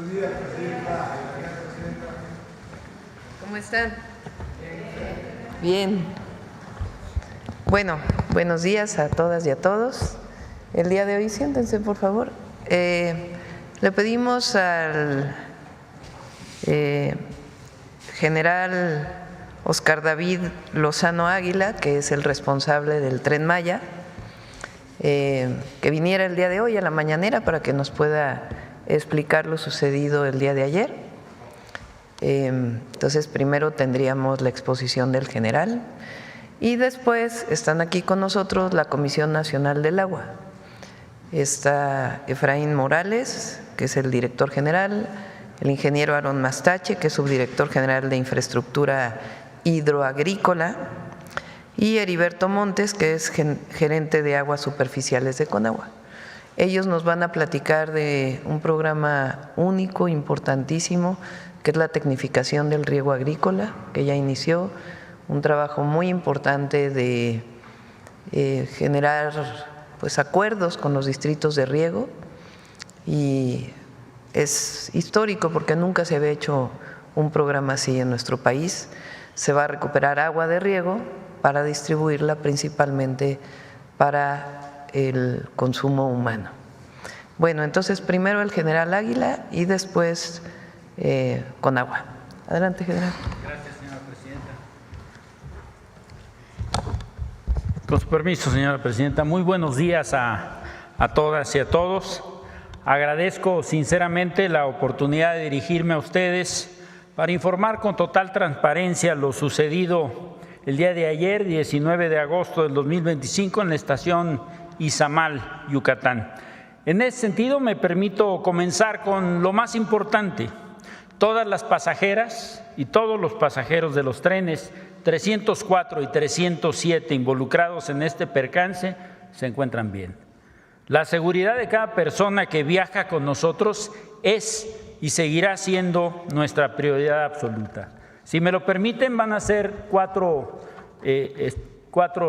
Buenos días, presidenta. ¿Cómo están? Bien. Bueno, buenos días a todas y a todos. El día de hoy, siéntense, por favor. Le pedimos al general Oscar David Lozano Águila, que es el responsable del Tren Maya, que viniera el día de hoy a la mañanera para que nos pueda explicar lo sucedido el día de ayer. Entonces, primero tendríamos la exposición del general y después están aquí con nosotros la Comisión Nacional del Agua. Está Efraín Morales, que es el director general, el ingeniero Aaron Mastache, que es subdirector general de Infraestructura Hidroagrícola, y Heriberto Montes, que es gerente de aguas superficiales de Conagua. Ellos nos van a platicar de un programa único, importantísimo, que es la tecnificación del riego agrícola, que ya inició, un trabajo muy importante de generar pues acuerdos con los distritos de riego, y es histórico porque nunca se había hecho un programa así en nuestro país. Se va a recuperar agua de riego para distribuirla principalmente para el consumo humano. Bueno, entonces primero el general Águila y después Conagua. Adelante, general. Gracias, señora presidenta. Con su permiso, señora presidenta, muy buenos días a todas y a todos. Agradezco sinceramente la oportunidad de dirigirme a ustedes para informar con total transparencia lo sucedido el día de ayer, 19 de agosto del 2025, en la estación Izamal, Yucatán. En ese sentido, me permito comenzar con lo más importante. Todas las pasajeras y todos los pasajeros de los trenes 304 y 307 involucrados en este percance se encuentran bien. La seguridad de cada persona que viaja con nosotros es y seguirá siendo nuestra prioridad absoluta. Si me lo permiten, van a ser cuatro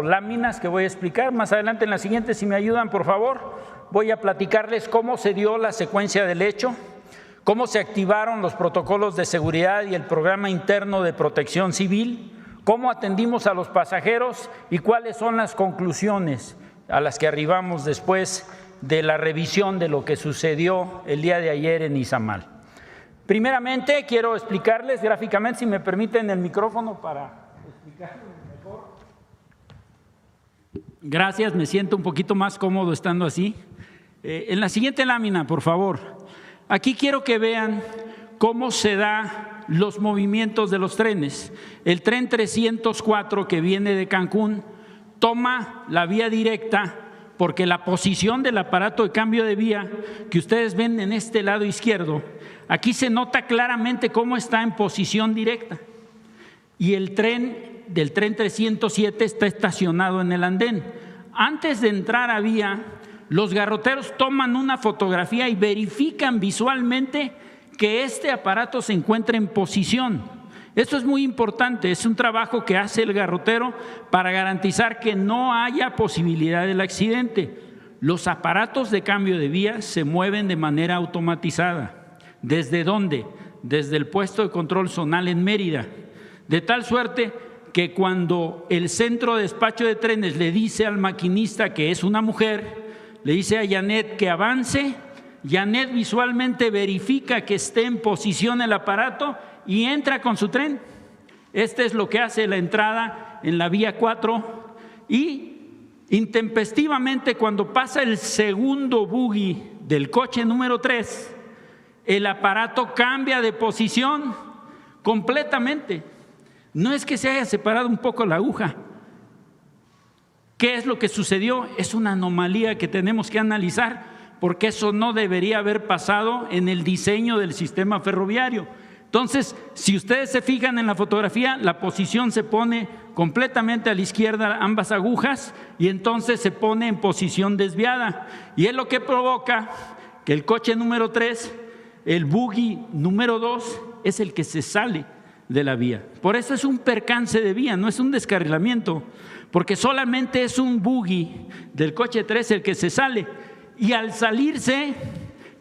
láminas que voy a explicar. Más adelante en la siguiente, si me ayudan, por favor, voy a platicarles cómo se dio la secuencia del hecho, cómo se activaron los protocolos de seguridad y el programa interno de protección civil, cómo atendimos a los pasajeros y cuáles son las conclusiones a las que arribamos después de la revisión de lo que sucedió el día de ayer en Izamal. Primeramente, quiero explicarles gráficamente, si me permiten el micrófono para explicarlo mejor. Gracias, me siento un poquito más cómodo estando así. En la siguiente lámina, por favor. Aquí quiero que vean cómo se dan los movimientos de los trenes. El tren 304 que viene de Cancún toma la vía directa porque la posición del aparato de cambio de vía que ustedes ven en este lado izquierdo, aquí se nota claramente cómo está en posición directa. Y el tren del tren 307 está estacionado en el andén. Antes de entrar a vía, los garroteros toman una fotografía y verifican visualmente que este aparato se encuentra en posición. Esto es muy importante, es un trabajo que hace el garrotero para garantizar que no haya posibilidad del accidente. Los aparatos de cambio de vía se mueven de manera automatizada. ¿Desde dónde? Desde el puesto de control zonal en Mérida. De tal suerte que cuando el centro de despacho de trenes le dice al maquinista que es una mujer, le dice a Janet que avance, Janet visualmente verifica que esté en posición el aparato y entra con su tren. Este es lo que hace la entrada en la vía 4 y intempestivamente cuando pasa el segundo buggy del coche número 3, el aparato cambia de posición completamente. No es que se haya separado un poco la aguja. ¿Qué es lo que sucedió? Es una anomalía que tenemos que analizar porque eso no debería haber pasado en el diseño del sistema ferroviario. Entonces, si ustedes se fijan en la fotografía, la posición se pone completamente a la izquierda, ambas agujas, y entonces se pone en posición desviada. Y es lo que provoca que el coche número 3, el buggy número 2, es el que se sale de la vía. Por eso es un percance de vía, no es un descarrilamiento, porque solamente es un buggy del coche 3 el que se sale, y al salirse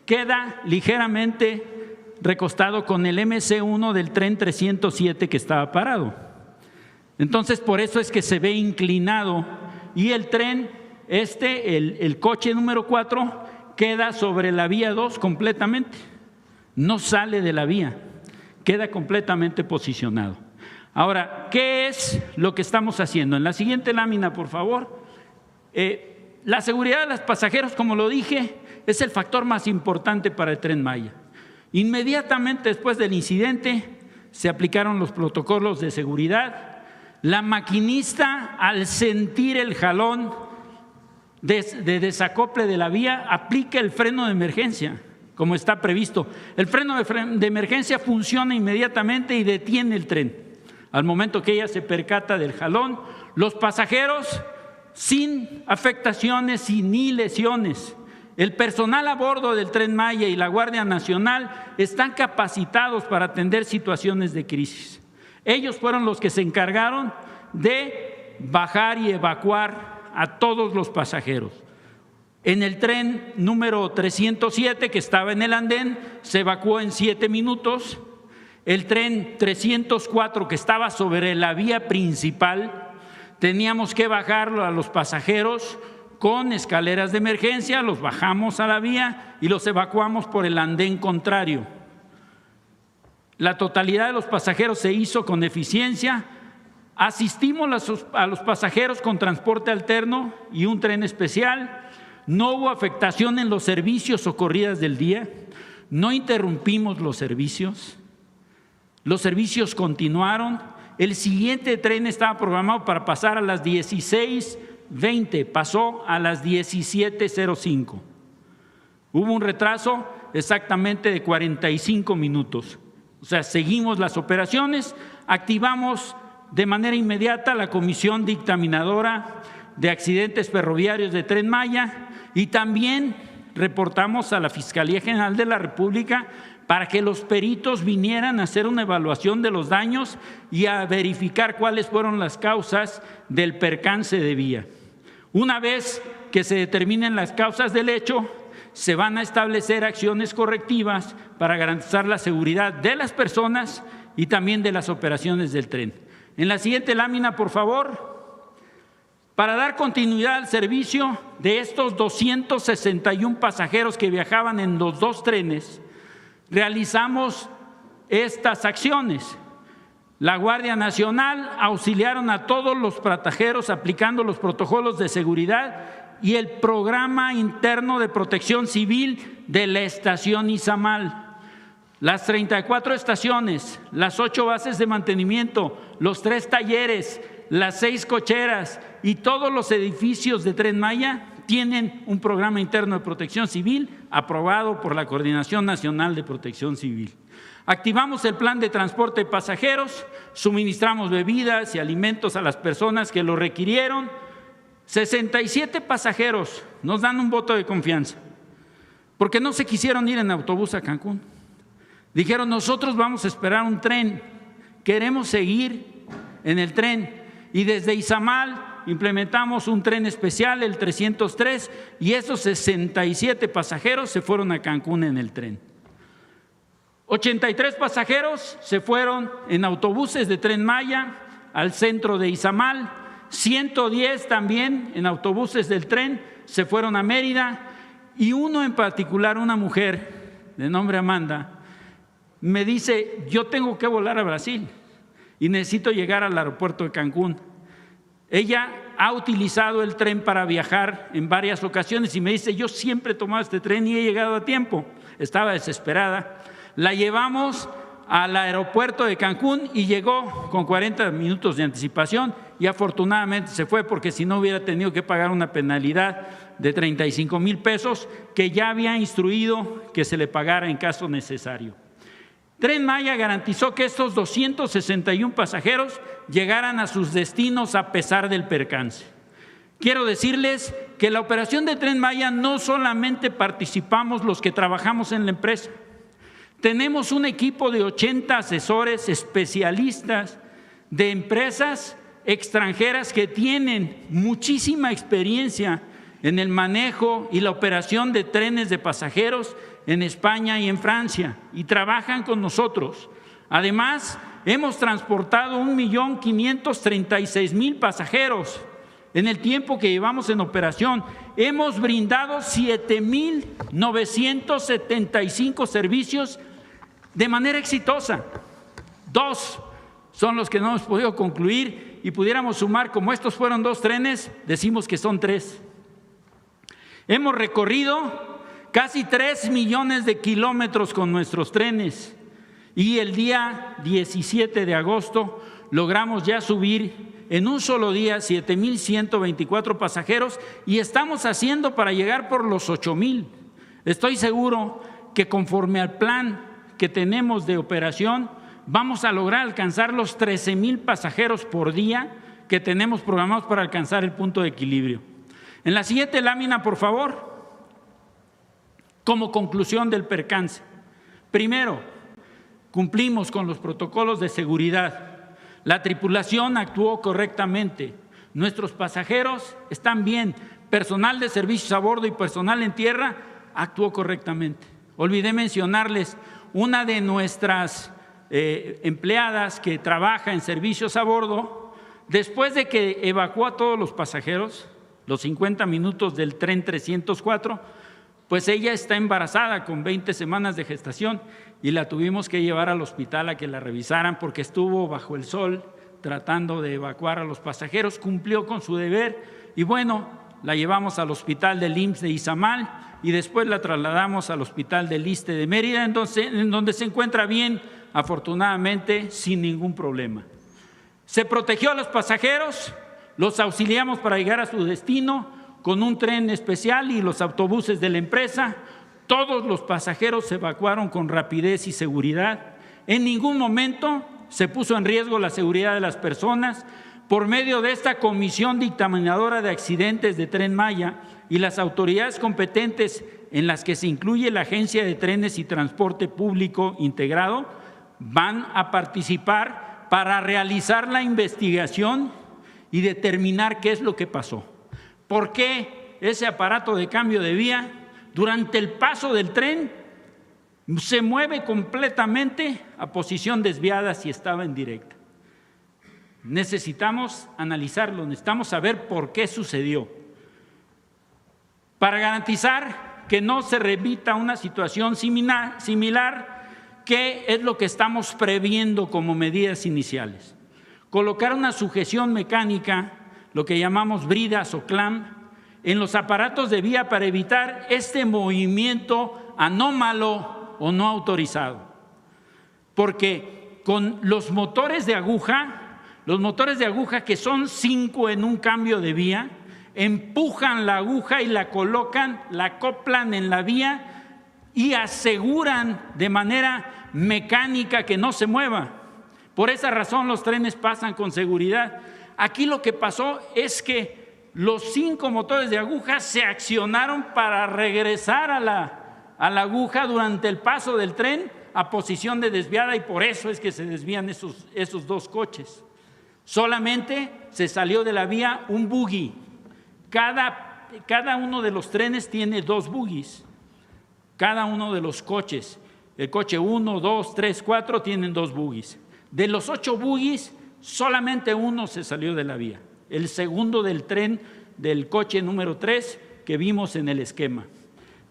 queda ligeramente recostado con el MC1 del tren 307 que estaba parado. Entonces, por eso es que se ve inclinado y el tren, el coche número 4, queda sobre la vía 2 completamente. No sale de la vía, queda completamente posicionado. Ahora, ¿qué es lo que estamos haciendo? En la siguiente lámina, por favor. La seguridad de los pasajeros, como lo dije, es el factor más importante para el Tren Maya. Inmediatamente después del incidente se aplicaron los protocolos de seguridad. La maquinista, al sentir el jalón de desacople de la vía, aplica el freno de emergencia, como está previsto. El freno de emergencia funciona inmediatamente y detiene el tren. Al momento que ella se percata del jalón, los pasajeros, sin afectaciones y ni lesiones. El personal a bordo del Tren Maya y la Guardia Nacional están capacitados para atender situaciones de crisis. Ellos fueron los que se encargaron de bajar y evacuar a todos los pasajeros. En el tren número 307, que estaba en el andén, se evacuó en 7 minutos. El tren 304, que estaba sobre la vía principal, teníamos que bajarlo a los pasajeros con escaleras de emergencia, los bajamos a la vía y los evacuamos por el andén contrario. La totalidad de los pasajeros se hizo con eficiencia. Asistimos a los pasajeros con transporte alterno y un tren especial. No hubo afectación en los servicios o corridas del día. No interrumpimos los servicios. Los servicios continuaron. El siguiente tren estaba programado para pasar a las 16:20, pasó a las 17:05. Hubo un retraso exactamente de 45 minutos. O sea, seguimos las operaciones, activamos de manera inmediata la Comisión Dictaminadora de Accidentes Ferroviarios de Tren Maya y también reportamos a la Fiscalía General de la República para que los peritos vinieran a hacer una evaluación de los daños y a verificar cuáles fueron las causas del percance de vía. Una vez que se determinen las causas del hecho, se van a establecer acciones correctivas para garantizar la seguridad de las personas y también de las operaciones del tren. En la siguiente lámina, por favor. Para dar continuidad al servicio de estos 261 pasajeros que viajaban en los 2 trenes, realizamos estas acciones. La Guardia Nacional auxiliaron a todos los pasajeros aplicando los protocolos de seguridad y el programa interno de protección civil de la estación Izamal. Las 34 estaciones, las 8 bases de mantenimiento, los 3 talleres, las 6 cocheras y todos los edificios de Tren Maya tienen un programa interno de protección civil aprobado por la Coordinación Nacional de Protección Civil. Activamos el plan de transporte de pasajeros, suministramos bebidas y alimentos a las personas que lo requirieron. 67 pasajeros nos dan un voto de confianza porque no se quisieron ir en autobús a Cancún. Dijeron, nosotros vamos a esperar un tren, queremos seguir en el tren. Y desde Izamal implementamos un tren especial, el 303, y esos 67 pasajeros se fueron a Cancún en el tren. 83 pasajeros se fueron en autobuses de Tren Maya al centro de Izamal, 110 también en autobuses del tren se fueron a Mérida, y uno en particular, una mujer de nombre Amanda, me dice, yo tengo que volar a Brasil y necesito llegar al aeropuerto de Cancún. Ella ha utilizado el tren para viajar en varias ocasiones y me dice, yo siempre he tomado este tren y he llegado a tiempo. Estaba desesperada. La llevamos al aeropuerto de Cancún y llegó con 40 minutos de anticipación y afortunadamente se fue porque si no hubiera tenido que pagar una penalidad de 35,000 pesos que ya había instruido que se le pagara en caso necesario. Tren Maya garantizó que estos 261 pasajeros llegaran a sus destinos a pesar del percance. Quiero decirles que la operación de Tren Maya no solamente participamos los que trabajamos en la empresa. Tenemos un equipo de 80 asesores especialistas de empresas extranjeras que tienen muchísima experiencia en el manejo y la operación de trenes de pasajeros en España y en Francia y trabajan con nosotros. Además, hemos transportado 1.536.000 pasajeros en el tiempo que llevamos en operación. Hemos brindado 7.975 servicios de manera exitosa. 2 son los que no hemos podido concluir y pudiéramos sumar, como estos fueron 2 trenes, decimos que son 3. Hemos recorrido casi 3 millones de kilómetros con nuestros trenes y el día 17 de agosto logramos ya subir en un solo día 7.124 pasajeros y estamos haciendo para llegar por los 8.000. Estoy seguro que conforme al plan que tenemos de operación vamos a lograr alcanzar los 13.000 pasajeros por día que tenemos programados para alcanzar el punto de equilibrio. En la siguiente lámina, por favor, como conclusión del percance. Primero, cumplimos con los protocolos de seguridad. La tripulación actuó correctamente. Nuestros pasajeros están bien. Personal de servicios a bordo y personal en tierra actuó correctamente. Olvidé mencionarles, una de nuestras empleadas que trabaja en servicios a bordo, después de que evacuó a todos los pasajeros, los 50 minutos del tren 304, pues ella está embarazada con 20 semanas de gestación y la tuvimos que llevar al hospital a que la revisaran porque estuvo bajo el sol tratando de evacuar a los pasajeros, cumplió con su deber y bueno, la llevamos al hospital del IMSS de Izamal y después la trasladamos al hospital del ISSSTE de Mérida, en donde se encuentra bien, afortunadamente, sin ningún problema. Se protegió a los pasajeros, los auxiliamos para llegar a su destino con un tren especial y los autobuses de la empresa. Todos los pasajeros se evacuaron con rapidez y seguridad. En ningún momento se puso en riesgo la seguridad de las personas. Por medio de esta comisión dictaminadora de accidentes de Tren Maya y las autoridades competentes en las que se incluye la Agencia de Trenes y Transporte Público Integrado, van a participar para realizar la investigación y determinar qué es lo que pasó. ¿Por qué ese aparato de cambio de vía durante el paso del tren se mueve completamente a posición desviada si estaba en directa? Necesitamos analizarlo, necesitamos saber por qué sucedió. Para garantizar que no se repita una situación similar, ¿qué es lo que estamos previendo como medidas iniciales? Colocar una sujeción mecánica, lo que llamamos bridas o clamp, en los aparatos de vía para evitar este movimiento anómalo o no autorizado. Porque con los motores de aguja que son 5 en un cambio de vía, empujan la aguja y la colocan, la acoplan en la vía y aseguran de manera mecánica que no se mueva. Por esa razón los trenes pasan con seguridad. Aquí lo que pasó es que los 5 motores de aguja se accionaron para regresar a la aguja durante el paso del tren a posición de desviada y por eso es que se desvían esos 2 coches. Solamente se salió de la vía un buggy. Cada uno de los trenes tiene 2 buggies. Cada uno de los coches, el coche 1, 2, 3, 4 tienen 2 buggies. De los 8 buggies, solamente 1 se salió de la vía. El segundo del tren del coche número 3 que vimos en el esquema.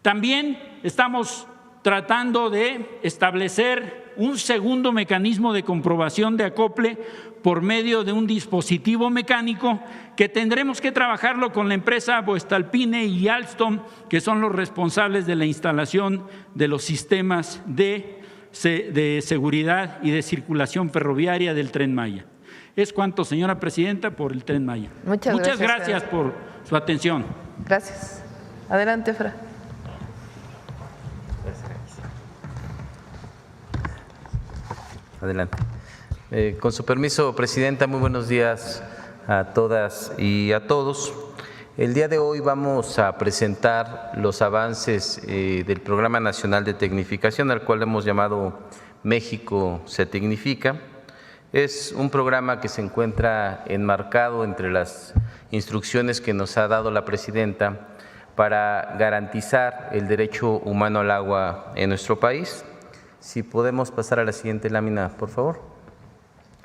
También estamos tratando de establecer un segundo mecanismo de comprobación de acople por medio de un dispositivo mecánico que tendremos que trabajarlo con la empresa Voestalpine y Alstom, que son los responsables de la instalación de los sistemas de seguridad y de circulación ferroviaria del Tren Maya. Es cuanto, señora presidenta, por el Tren Maya. Muchas gracias por su atención. Gracias. Adelante, Fra. Adelante. Con su permiso, presidenta, muy buenos días a todas y a todos. El día de hoy vamos a presentar los avances del Programa Nacional de Tecnificación, al cual hemos llamado México se Tecnifica. Es un programa que se encuentra enmarcado entre las instrucciones que nos ha dado la presidenta para garantizar el derecho humano al agua en nuestro país. Si podemos pasar a la siguiente lámina, por favor.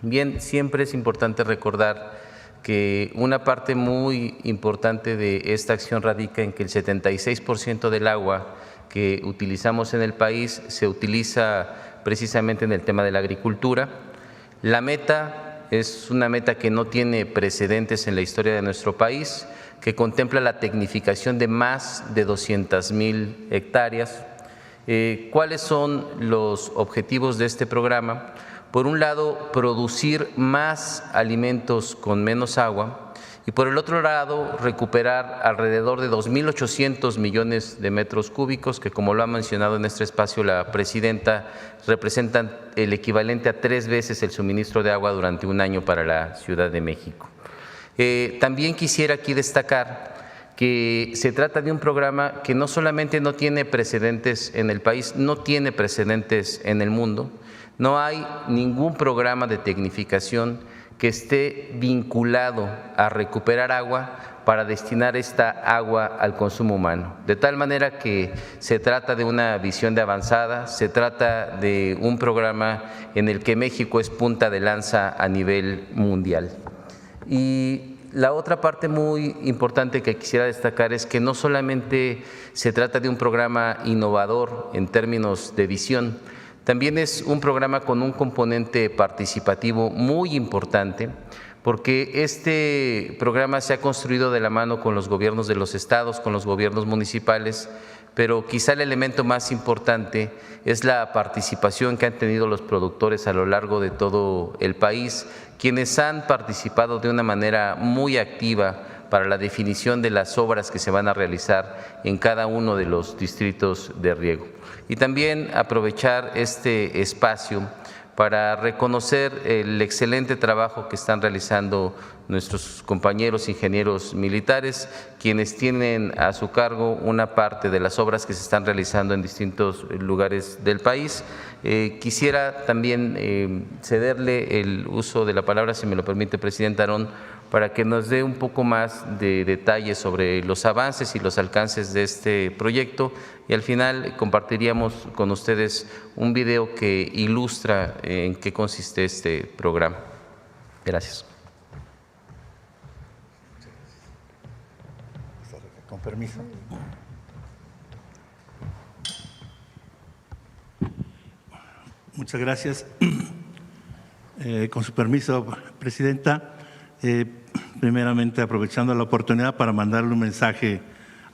Bien, siempre es importante recordar que una parte muy importante de esta acción radica en que el 76% del agua que utilizamos en el país se utiliza precisamente en el tema de la agricultura. La meta es una meta que no tiene precedentes en la historia de nuestro país, que contempla la tecnificación de más de 200,000 hectáreas. ¿Cuáles son los objetivos de este programa? Por un lado, producir más alimentos con menos agua y por el otro lado, recuperar alrededor de 2.800 millones de metros cúbicos que, como lo ha mencionado en este espacio la presidenta, representan el equivalente a 3 veces el suministro de agua durante un año para la Ciudad de México. También quisiera aquí destacar que se trata de un programa que no solamente no tiene precedentes en el país, no tiene precedentes en el mundo. No hay ningún programa de tecnificación que esté vinculado a recuperar agua para destinar esta agua al consumo humano. De tal manera que se trata de una visión de avanzada, se trata de un programa en el que México es punta de lanza a nivel mundial. Y la otra parte muy importante que quisiera destacar es que no solamente se trata de un programa innovador en términos de visión, también es un programa con un componente participativo muy importante, porque este programa se ha construido de la mano con los gobiernos de los estados, con los gobiernos municipales, pero quizá el elemento más importante es la participación que han tenido los productores a lo largo de todo el país, quienes han participado de una manera muy activa para la definición de las obras que se van a realizar en cada uno de los distritos de riego. Y también aprovechar este espacio para reconocer el excelente trabajo que están realizando nuestros compañeros ingenieros militares, quienes tienen a su cargo una parte de las obras que se están realizando en distintos lugares del país. Quisiera también cederle el uso de la palabra, si me lo permite, presidente Aarón, para que nos dé un poco más de detalles sobre los avances y los alcances de este proyecto, y al final compartiríamos con ustedes un video que ilustra en qué consiste este programa. Gracias. Con permiso. Muchas gracias. Con su permiso, presidenta, primeramente aprovechando la oportunidad para mandarle un mensaje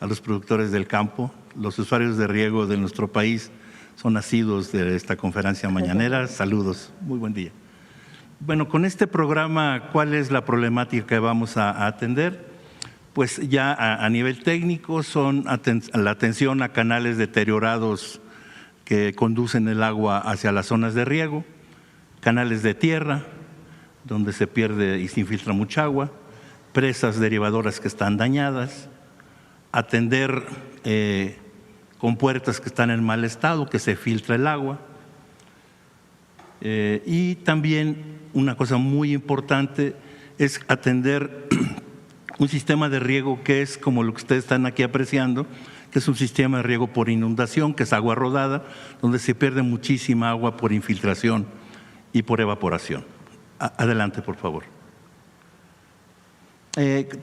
a los productores del campo. Los usuarios de riego de nuestro país son asiduos de esta conferencia mañanera. Saludos, muy buen día. Bueno, con este programa, ¿cuál es la problemática que vamos a atender? Pues ya a nivel técnico son la atención a canales deteriorados que conducen el agua hacia las zonas de riego, canales de tierra, donde se pierde y se infiltra mucha agua, presas derivadoras que están dañadas, atender compuertas que están en mal estado, que se filtra el agua, y también una cosa muy importante es atender un sistema de riego que es como lo que ustedes están aquí apreciando, que es un sistema de riego por inundación, que es agua rodada, donde se pierde muchísima agua por infiltración y por evaporación. Adelante, por favor.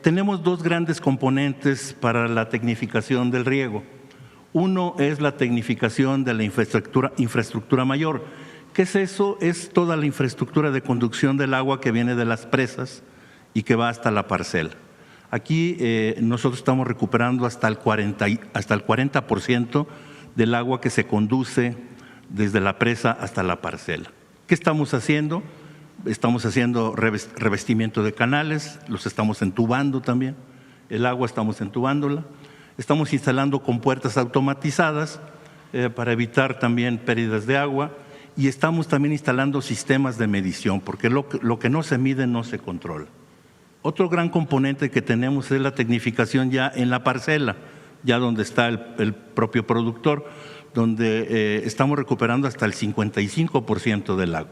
Tenemos dos grandes componentes para la tecnificación del riego. Uno es la tecnificación de la infraestructura mayor. ¿Qué es eso? Es toda la infraestructura de conducción del agua que viene de las presas y que va hasta la parcela. Aquí nosotros estamos recuperando hasta el 40% del agua que se conduce desde la presa hasta la parcela. ¿Qué estamos haciendo? Estamos haciendo revestimiento de canales, los estamos entubando también, el agua estamos entubándola, estamos instalando compuertas automatizadas para evitar también pérdidas de agua, y estamos también instalando sistemas de medición, porque lo que no se mide no se controla. Otro gran componente que tenemos es la tecnificación ya en la parcela, ya donde está el propio productor, donde estamos recuperando hasta el 55% del agua.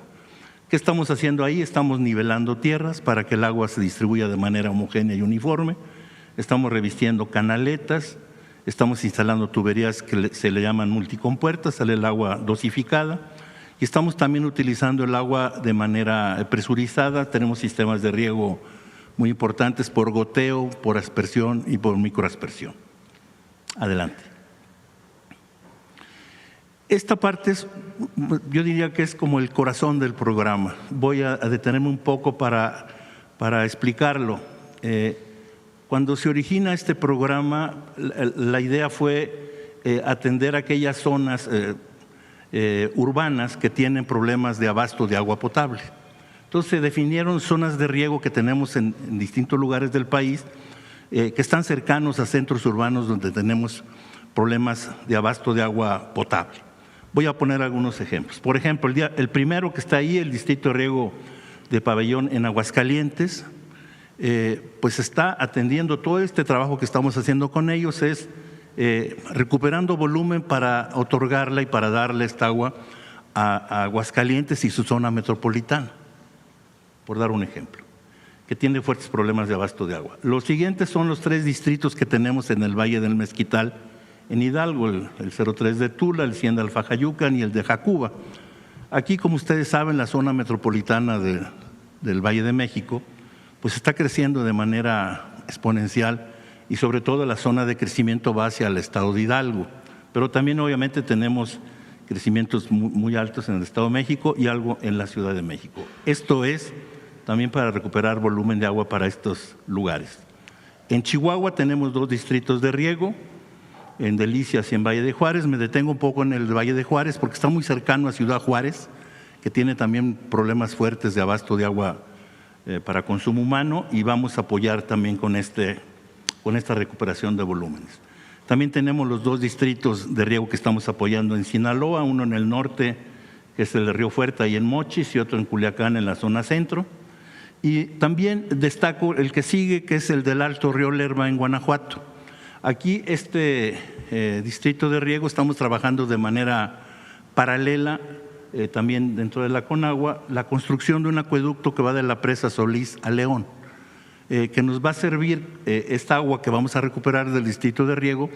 ¿Qué estamos haciendo ahí? Estamos nivelando tierras para que el agua se distribuya de manera homogénea y uniforme, estamos revistiendo canaletas, Estamos instalando tuberías que se le llaman multicompuertas, sale el agua dosificada. Y estamos también utilizando el agua de manera presurizada. Tenemos sistemas de riego muy importantes por goteo, por aspersión y por microaspersión. Adelante. Esta parte yo diría que es como el corazón del programa. Voy a detenerme un poco para explicarlo. Cuando se origina este programa, la idea fue atender aquellas zonas urbanas que tienen problemas de abasto de agua potable. Entonces se definieron zonas de riego que tenemos en distintos lugares del país, que están cercanos a centros urbanos donde tenemos problemas de abasto de agua potable. Voy a poner algunos ejemplos. Por ejemplo, el primero que está ahí, el distrito de riego de Pabellón en Aguascalientes, pues está atendiendo todo este trabajo que estamos haciendo con ellos, es recuperando volumen para otorgarla y para darle esta agua a Aguascalientes y su zona metropolitana, por dar un ejemplo, que tiene fuertes problemas de abasto de agua. Los siguientes son los 3 distritos que tenemos en el Valle del Mezquital, en Hidalgo, el 03 de Tula, el 100 de Alfajayucan y el de Jacuba. Aquí, como ustedes saben, la zona metropolitana del Valle de México pues está creciendo de manera exponencial y sobre todo la zona de crecimiento va hacia el estado de Hidalgo. Pero también obviamente tenemos crecimientos muy altos en el estado de México y algo en la Ciudad de México. Esto es también para recuperar volumen de agua para estos lugares. En Chihuahua tenemos 2 distritos de riego, en Delicias y en Valle de Juárez. Me detengo un poco en el Valle de Juárez porque está muy cercano a Ciudad Juárez, que tiene también problemas fuertes de abasto de agua para consumo humano, y vamos a apoyar también con esta recuperación de volúmenes. También tenemos los 2 distritos de riego que estamos apoyando en Sinaloa, uno en el norte, que es el de Río Fuerte y en Mochis, y otro en Culiacán, en la zona centro. Y también destaco el que sigue, que es el del Alto Río Lerma en Guanajuato. Aquí este distrito de riego estamos trabajando de manera paralela, también dentro de la Conagua, la construcción de un acueducto que va de la presa Solís a León, que nos va a servir esta agua que vamos a recuperar del distrito de riego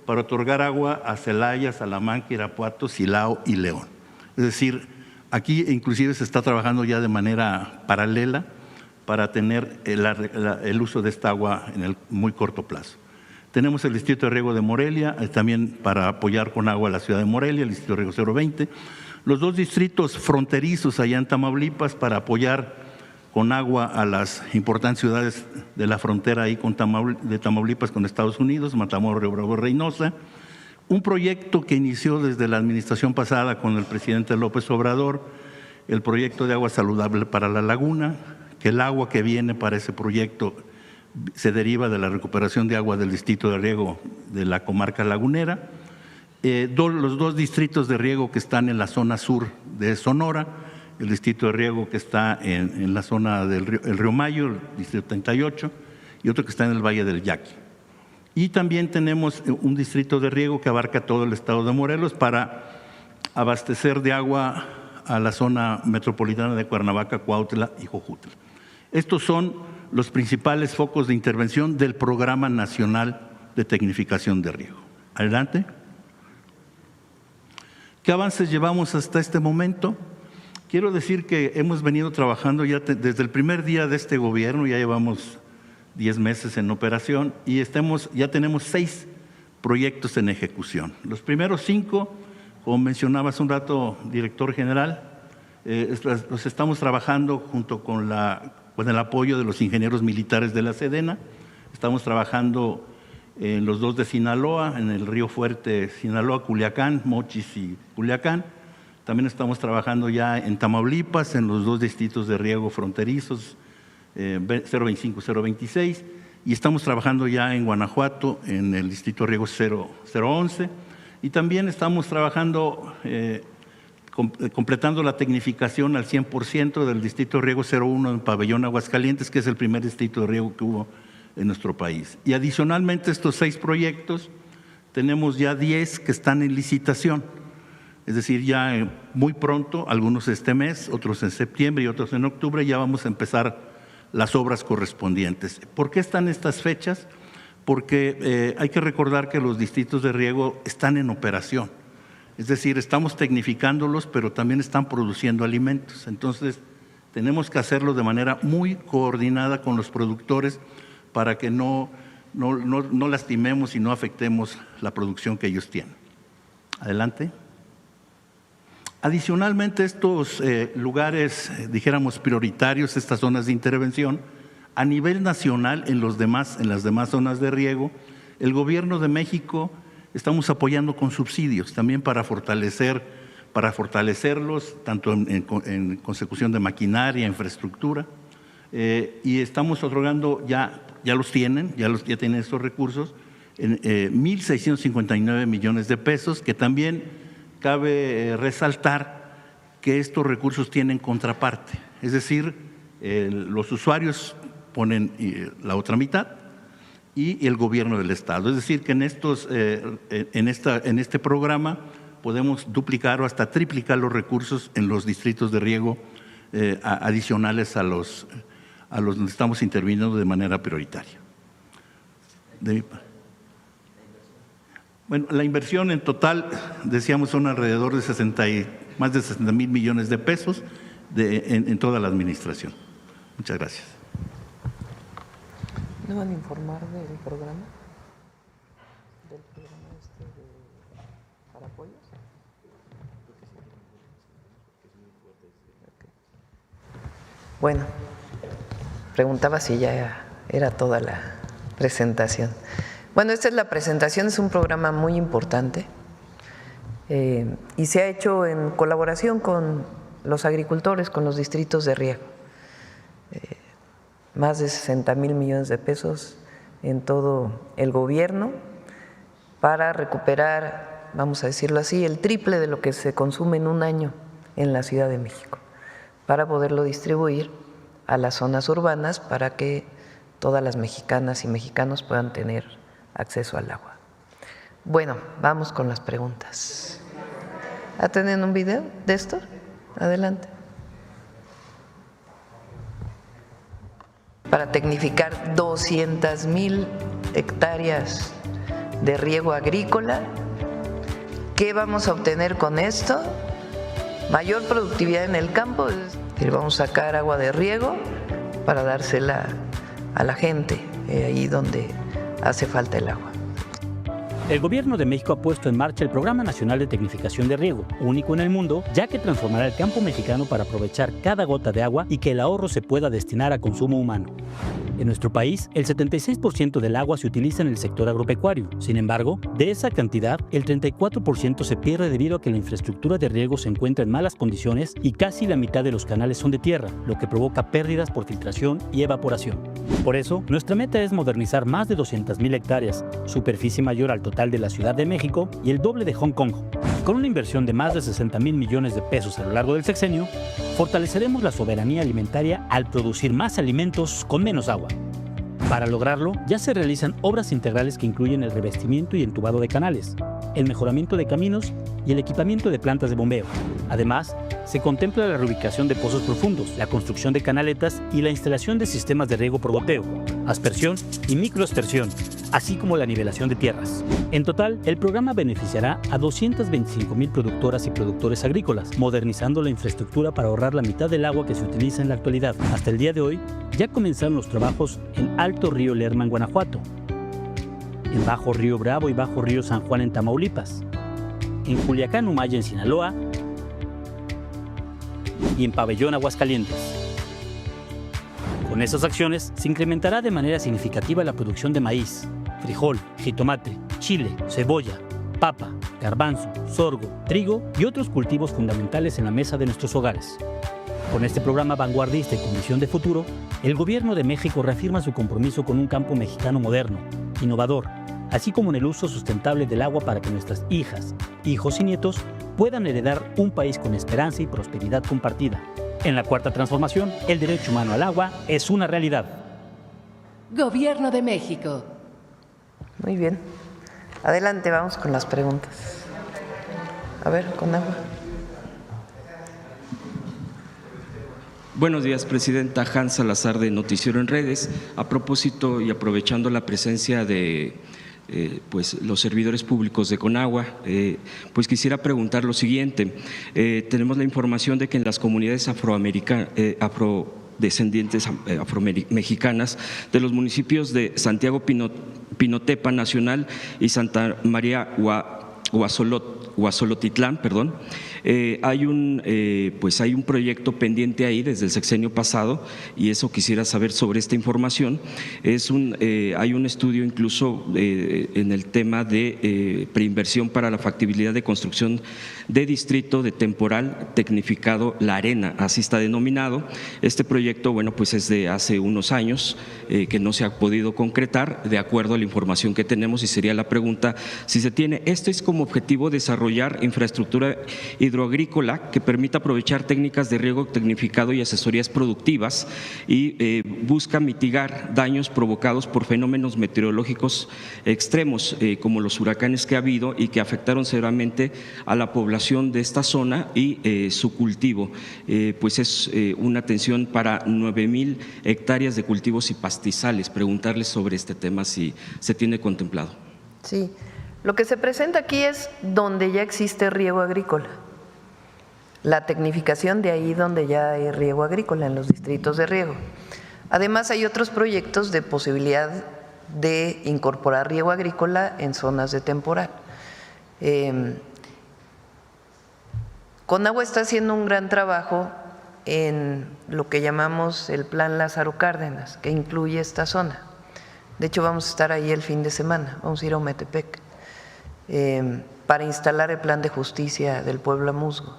para otorgar agua a Celaya, Salamanca, Irapuato, Silao y León. Es decir, aquí inclusive se está trabajando ya de manera paralela para tener el uso de esta agua en el muy corto plazo. Tenemos el distrito de riego de Morelia, también para apoyar con agua a la ciudad de Morelia, el distrito de riego 020. Los 2 distritos fronterizos allá en Tamaulipas para apoyar con agua a las importantes ciudades de la frontera ahí de Tamaulipas con Estados Unidos, Matamoros, Río Bravo, Reynosa. Un proyecto que inició desde la administración pasada con el presidente López Obrador, el proyecto de agua saludable para la laguna, que el agua que viene para ese proyecto se deriva de la recuperación de agua del distrito de riego de la comarca lagunera. Los 2 distritos de riego que están en la zona sur de Sonora, el distrito de riego que está en la zona del río Mayo, el distrito 38, y otro que está en el Valle del Yaqui. Y también tenemos un distrito de riego que abarca todo el estado de Morelos para abastecer de agua a la zona metropolitana de Cuernavaca, Cuautla y Jojutla. Estos son los principales focos de intervención del Programa Nacional de Tecnificación de Riego. Adelante. ¿Qué avances llevamos hasta este momento? Quiero decir que hemos venido trabajando ya desde el primer día de este gobierno, ya llevamos 10 meses en operación y ya tenemos 6 proyectos en ejecución. Los primeros 5, como mencionaba hace un rato, director general, los estamos trabajando junto con el apoyo de los ingenieros militares de la Sedena. Estamos trabajando en los 2 de Sinaloa, en el Río Fuerte, Sinaloa, Culiacán, Mochis y Culiacán. También estamos trabajando ya en Tamaulipas, en los 2 distritos de riego fronterizos, 025, 026, y estamos trabajando ya en Guanajuato, en el distrito de riego 011, y también estamos trabajando, completando la tecnificación al 100% del distrito de riego 01 en Pabellón, Aguascalientes, que es el primer distrito de riego que hubo en nuestro país. Y adicionalmente a estos 6 proyectos, tenemos ya 10 que están en licitación. Es decir, ya muy pronto, algunos este mes, otros en septiembre y otros en octubre, ya vamos a empezar las obras correspondientes. ¿Por qué están estas fechas? porque hay que recordar que los distritos de riego están en operación. Es decir, estamos tecnificándolos, pero también están produciendo alimentos. Entonces, tenemos que hacerlo de manera muy coordinada con los productores para que no lastimemos y no afectemos la producción que ellos tienen. Adelante. Adicionalmente, estos lugares, dijéramos, prioritarios, estas zonas de intervención, a nivel nacional, en las demás zonas de riego, el Gobierno de México estamos apoyando con subsidios también para fortalecerlos, tanto en consecución de maquinaria, infraestructura, y estamos otorgando, ya tienen estos recursos, 1.659 millones de pesos, que también cabe resaltar que estos recursos tienen contraparte, es decir, los usuarios ponen la otra mitad y el gobierno del Estado. Es decir, que en este programa podemos duplicar o hasta triplicar los recursos en los distritos de riego adicionales a los donde estamos interviniendo de manera prioritaria. Bueno, la inversión en total, decíamos, son alrededor de más de 60,000 millones de pesos en toda la administración. Muchas gracias. ¿No van a informar del programa? ¿Del programa para apoyos? Okay. Bueno, preguntaba si ya era toda la presentación. Bueno, esta es la presentación, es un programa muy importante y se ha hecho en colaboración con los agricultores, con los distritos de riego. Más de 60,000 millones de pesos en todo el gobierno para recuperar, vamos a decirlo así, el triple de lo que se consume en un año en la Ciudad de México, para poderlo distribuir a las zonas urbanas para que todas las mexicanas y mexicanos puedan tener acceso al agua. Bueno, vamos con las preguntas. ¿Tienen un video de esto? Adelante. Para tecnificar 200,000 hectáreas de riego agrícola, ¿qué vamos a obtener con esto? Mayor productividad en el campo, es decir, vamos a sacar agua de riego para dársela a la gente, ahí donde hace falta el agua. El Gobierno de México ha puesto en marcha el Programa Nacional de Tecnificación de Riego, único en el mundo, ya que transformará el campo mexicano para aprovechar cada gota de agua y que el ahorro se pueda destinar a consumo humano. En nuestro país, el 76% del agua se utiliza en el sector agropecuario. Sin embargo, de esa cantidad, el 34% se pierde debido a que la infraestructura de riego se encuentra en malas condiciones y casi la mitad de los canales son de tierra, lo que provoca pérdidas por filtración y evaporación. Por eso, nuestra meta es modernizar más de 200,000 hectáreas, superficie mayor al total de la Ciudad de México y el doble de Hong Kong. Con una inversión de más de 60,000 millones de pesos a lo largo del sexenio, fortaleceremos la soberanía alimentaria al producir más alimentos con menos agua. Para lograrlo, ya se realizan obras integrales que incluyen el revestimiento y entubado de canales, el mejoramiento de caminos y el equipamiento de plantas de bombeo. Además, se contempla la reubicación de pozos profundos, la construcción de canaletas y la instalación de sistemas de riego por goteo, aspersión y microaspersión, así como la nivelación de tierras. En total, el programa beneficiará a 225,000 productoras y productores agrícolas, modernizando la infraestructura para ahorrar la mitad del agua que se utiliza en la actualidad. Hasta el día de hoy, ya comenzaron los trabajos en Alto Río Lerma en Guanajuato, en Bajo Río Bravo y Bajo Río San Juan en Tamaulipas, en Culiacán, Humaya en Sinaloa y en Pabellón, Aguascalientes. Con esas acciones se incrementará de manera significativa la producción de maíz, frijol, jitomate, chile, cebolla, papa, garbanzo, sorgo, trigo y otros cultivos fundamentales en la mesa de nuestros hogares. Con este programa vanguardista y con visión de futuro, el Gobierno de México reafirma su compromiso con un campo mexicano moderno, innovador, así como en el uso sustentable del agua para que nuestras hijas, hijos y nietos puedan heredar un país con esperanza y prosperidad compartida. En la Cuarta Transformación, el derecho humano al agua es una realidad. Gobierno de México. Muy bien. Adelante, vamos con las preguntas. A ver, con agua. Buenos días, Presidenta. Hans Salazar, de Noticiero en Redes. A propósito y aprovechando la presencia de pues los servidores públicos de Conagua, pues quisiera preguntar lo siguiente. Tenemos la información de que en las comunidades afrodescendientes afromexicanas de los municipios de Santiago Pinotepa Nacional y Santa María Huazolotitlán, hay un proyecto pendiente ahí desde el sexenio pasado, y eso quisiera saber sobre esta información. Hay un estudio incluso en el tema de preinversión para la factibilidad de construcción de distrito de temporal tecnificado La Arena, así está denominado. Este proyecto, bueno, pues es de hace unos años que no se ha podido concretar de acuerdo a la información que tenemos, y sería la pregunta si se tiene. Esto es como objetivo desarrollar infraestructura hidroagrícola que permita aprovechar técnicas de riego tecnificado y asesorías productivas, y busca mitigar daños provocados por fenómenos meteorológicos extremos como los huracanes que ha habido y que afectaron severamente a la población de esta zona y su cultivo. Pues es una atención para 9,000 hectáreas de cultivos y pastizales. Preguntarles sobre este tema si se tiene contemplado. Sí, lo que se presenta aquí es donde ya existe riego agrícola. La tecnificación de ahí donde ya hay riego agrícola en los distritos de riego. Además hay otros proyectos de posibilidad de incorporar riego agrícola en zonas de temporal. Conagua está haciendo un gran trabajo en lo que llamamos el Plan Lázaro Cárdenas, que incluye esta zona. De hecho, vamos a estar ahí el fin de semana, vamos a ir a Ometepec para instalar el plan de justicia del pueblo Musgo.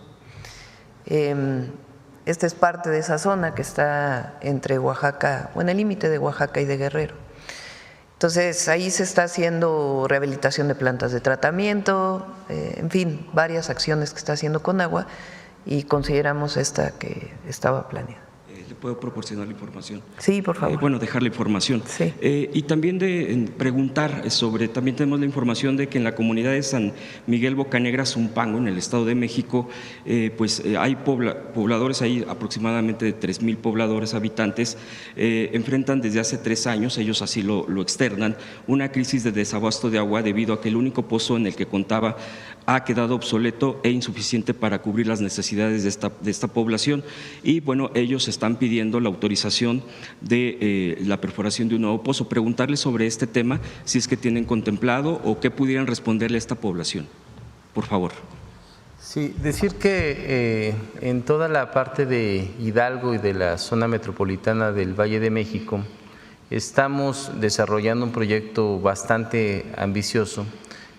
Esta es parte de esa zona que está entre Oaxaca, o en el límite de Oaxaca y de Guerrero. Entonces, ahí se está haciendo rehabilitación de plantas de tratamiento, en fin, varias acciones que está haciendo Conagua, y consideramos esta que estaba planeada. ¿Le puedo proporcionar la información? Sí, por favor. Bueno, dejar la información. Sí. Y también preguntar sobre, también tenemos la información de que en la comunidad de San Miguel Bocanegra, Zumpango, en el Estado de México, hay pobladores, hay aproximadamente de 3,000 pobladores habitantes, enfrentan desde hace 3 años, ellos así lo externan, una crisis de desabasto de agua debido a que el único pozo en el que contaba ha quedado obsoleto e insuficiente para cubrir las necesidades de esta población, y bueno, ellos están pidiendo la autorización de la perforación de un nuevo pozo. Preguntarles sobre este tema, si es que tienen contemplado o qué pudieran responderle a esta población, por favor. Sí, decir que en toda la parte de Hidalgo y de la zona metropolitana del Valle de México estamos desarrollando un proyecto bastante ambicioso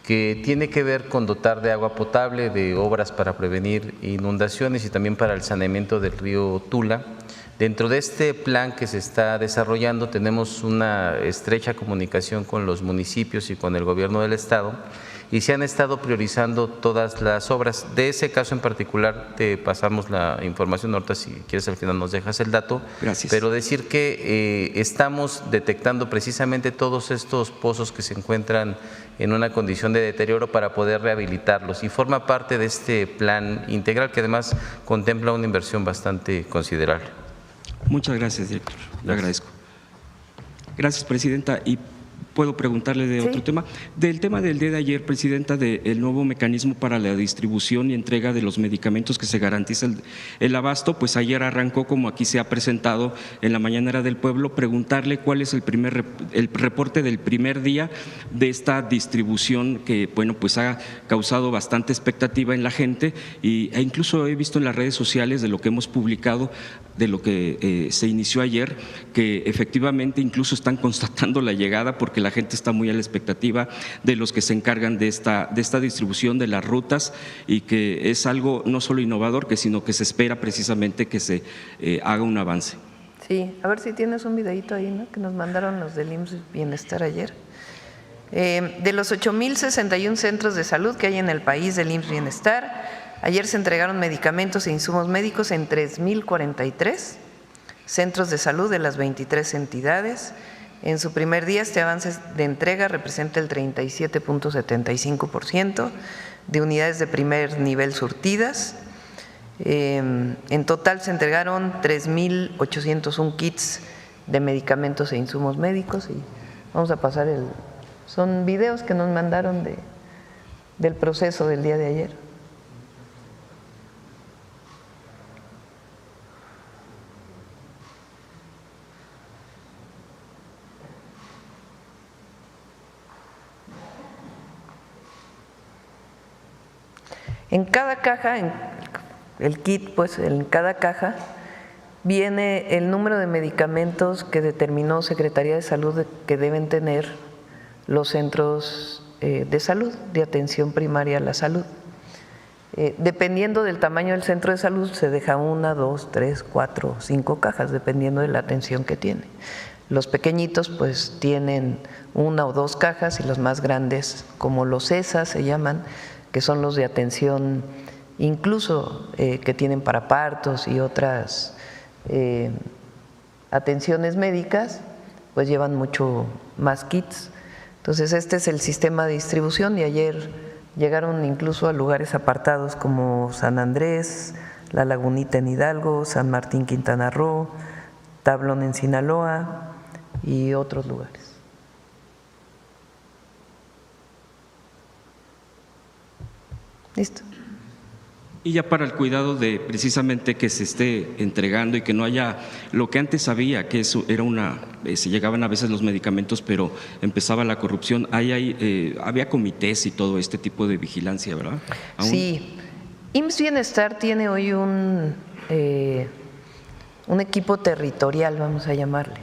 que tiene que ver con dotar de agua potable, de obras para prevenir inundaciones y también para el saneamiento del río Tula. Dentro de este plan que se está desarrollando tenemos una estrecha comunicación con los municipios y con el gobierno del estado, y se han estado priorizando todas las obras. De ese caso en particular te pasamos la información, ahorita si quieres al final nos dejas el dato. Gracias. Pero decir que estamos detectando precisamente todos estos pozos que se encuentran en una condición de deterioro para poder rehabilitarlos, y forma parte de este plan integral que además contempla una inversión bastante considerable. Muchas gracias, director. Le agradezco. Gracias, Presidenta. Y puedo preguntarle de otro tema. Del tema del día de ayer, Presidenta, del nuevo mecanismo para la distribución y entrega de los medicamentos que se garantiza el abasto, pues ayer arrancó, como aquí se ha presentado en la Mañanera del Pueblo. Preguntarle cuál es el reporte del primer día de esta distribución que, bueno, pues ha causado bastante expectativa en la gente, e incluso he visto en las redes sociales de lo que hemos publicado, de lo que se inició ayer, que efectivamente incluso están constatando la llegada, porque la gente está muy a la expectativa de los que se encargan de esta distribución de las rutas, y que es algo no solo innovador, sino que se espera precisamente que se haga un avance. Sí, a ver si tienes un videito ahí, ¿no?, que nos mandaron los del IMSS Bienestar ayer. De los 8,061 centros de salud que hay en el país del IMSS Bienestar, ayer se entregaron medicamentos e insumos médicos en 3,043 centros de salud de las 23 entidades. En su primer día, este avance de entrega representa el 37,75% de unidades de primer nivel surtidas. En total se entregaron 3.801 kits de medicamentos e insumos médicos y vamos a pasar son videos que nos mandaron del proceso del día de ayer. En cada caja, en el kit, pues en cada caja viene el número de medicamentos que determinó Secretaría de Salud que deben tener los centros de salud, de atención primaria a la salud. Dependiendo del tamaño del centro de salud, se deja 1, 2, 3, 4, 5 cajas, dependiendo de la atención que tiene. Los pequeñitos pues tienen 1 o 2 cajas y los más grandes, como los ESA se llaman, que son los de atención incluso que tienen para partos y otras atenciones médicas, pues llevan mucho más kits. Entonces este es el sistema de distribución y ayer llegaron incluso a lugares apartados como San Andrés, La Lagunita en Hidalgo, San Martín Quintana Roo, Tablón en Sinaloa y otros lugares. Listo. Y ya para el cuidado de precisamente que se esté entregando y que no haya lo que antes había, que eso era se llegaban a veces los medicamentos, pero empezaba la corrupción. Había comités y todo este tipo de vigilancia, ¿verdad? ¿Aún? Sí. IMSS Bienestar tiene hoy un equipo territorial, vamos a llamarle,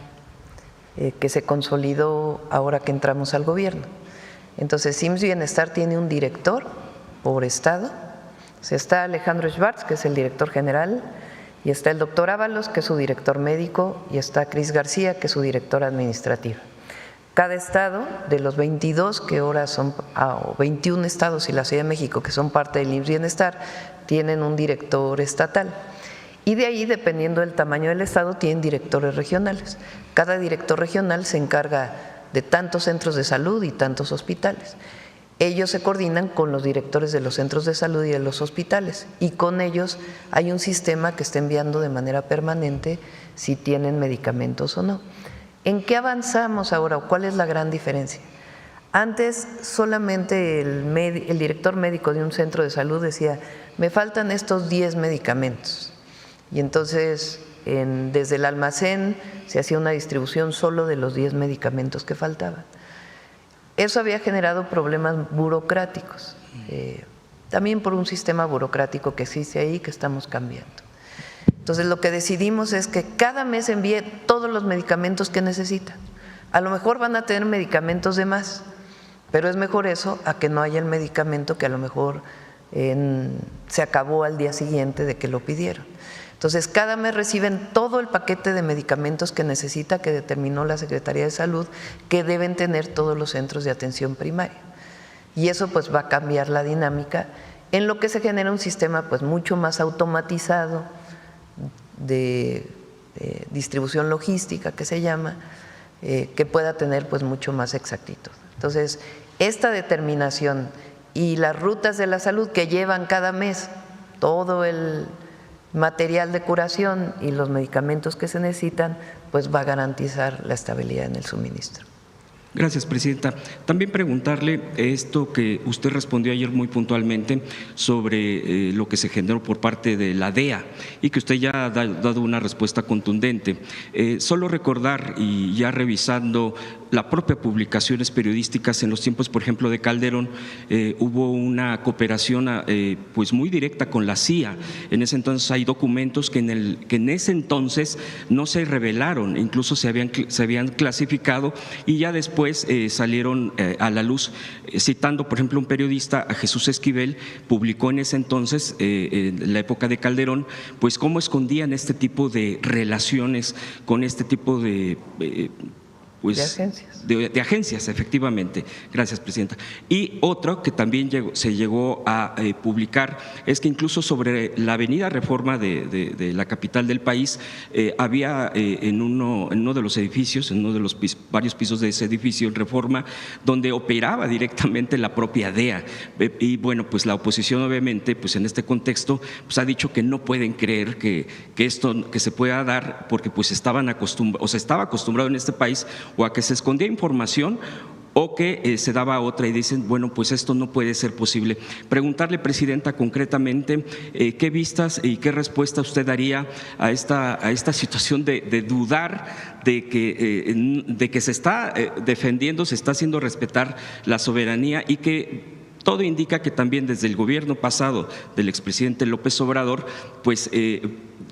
que se consolidó ahora que entramos al gobierno. Entonces, IMSS Bienestar tiene un director por estado. Está Alejandro Schwartz, que es el director general, y está el doctor Ábalos, que es su director médico, y está Cris García, que es su director administrativo. Cada estado, de los 22 que ahora son, o 21 estados y la Ciudad de México, que son parte del IMSS Bienestar, tienen un director estatal. Y de ahí, dependiendo del tamaño del estado, tienen directores regionales. Cada director regional se encarga de tantos centros de salud y tantos hospitales. Ellos se coordinan con los directores de los centros de salud y de los hospitales y con ellos hay un sistema que está enviando de manera permanente si tienen medicamentos o no. ¿En qué avanzamos ahora o cuál es la gran diferencia? Antes solamente el director médico de un centro de salud decía, me faltan estos 10 medicamentos y entonces desde el almacén se hacía una distribución solo de los 10 medicamentos que faltaban. Eso había generado problemas burocráticos, también por un sistema burocrático que existe ahí que estamos cambiando. Entonces lo que decidimos es que cada mes envíe todos los medicamentos que necesitan. A lo mejor van a tener medicamentos de más, pero es mejor eso a que no haya el medicamento que a lo mejor se acabó al día siguiente de que lo pidieron. Entonces, cada mes reciben todo el paquete de medicamentos que necesita, que determinó la Secretaría de Salud, que deben tener todos los centros de atención primaria. Y eso pues va a cambiar la dinámica, en lo que se genera un sistema pues mucho más automatizado de distribución logística, que se llama, que pueda tener pues mucho más exactitud. Entonces, esta determinación y las rutas de la salud que llevan cada mes todo el material de curación y los medicamentos que se necesitan, pues va a garantizar la estabilidad en el suministro. Gracias, Presidenta. También preguntarle esto que usted respondió ayer muy puntualmente sobre lo que se generó por parte de la DEA y que usted ya ha dado una respuesta contundente. Solo recordar y ya revisando la propia publicaciones periodísticas en los tiempos, por ejemplo, de Calderón, hubo una cooperación pues muy directa con la CIA. En ese entonces hay documentos que en ese entonces no se revelaron, incluso se habían clasificado y ya después salieron a la luz, citando por ejemplo un periodista, a Jesús Esquivel, publicó en ese entonces, en la época de Calderón, pues cómo escondían este tipo de relaciones con este tipo de pues, de agencias, efectivamente. Gracias, Presidenta. Y otro que también se llegó a publicar es que incluso sobre la avenida Reforma de la capital del país, había en uno de los edificios, en uno de los varios pisos de ese edificio en Reforma, donde operaba directamente la propia DEA. Y bueno, pues la oposición obviamente, pues en este contexto, pues ha dicho que no pueden creer que esto que se pueda dar, porque pues estaba acostumbrado en este país o a que se escondía información o que se daba otra, y dicen, bueno, pues esto no puede ser posible. Preguntarle, Presidenta, concretamente, ¿qué vistas y qué respuesta usted daría a esta situación de dudar de que se está defendiendo, se está haciendo respetar la soberanía, y que todo indica que también desde el gobierno pasado del expresidente López Obrador, pues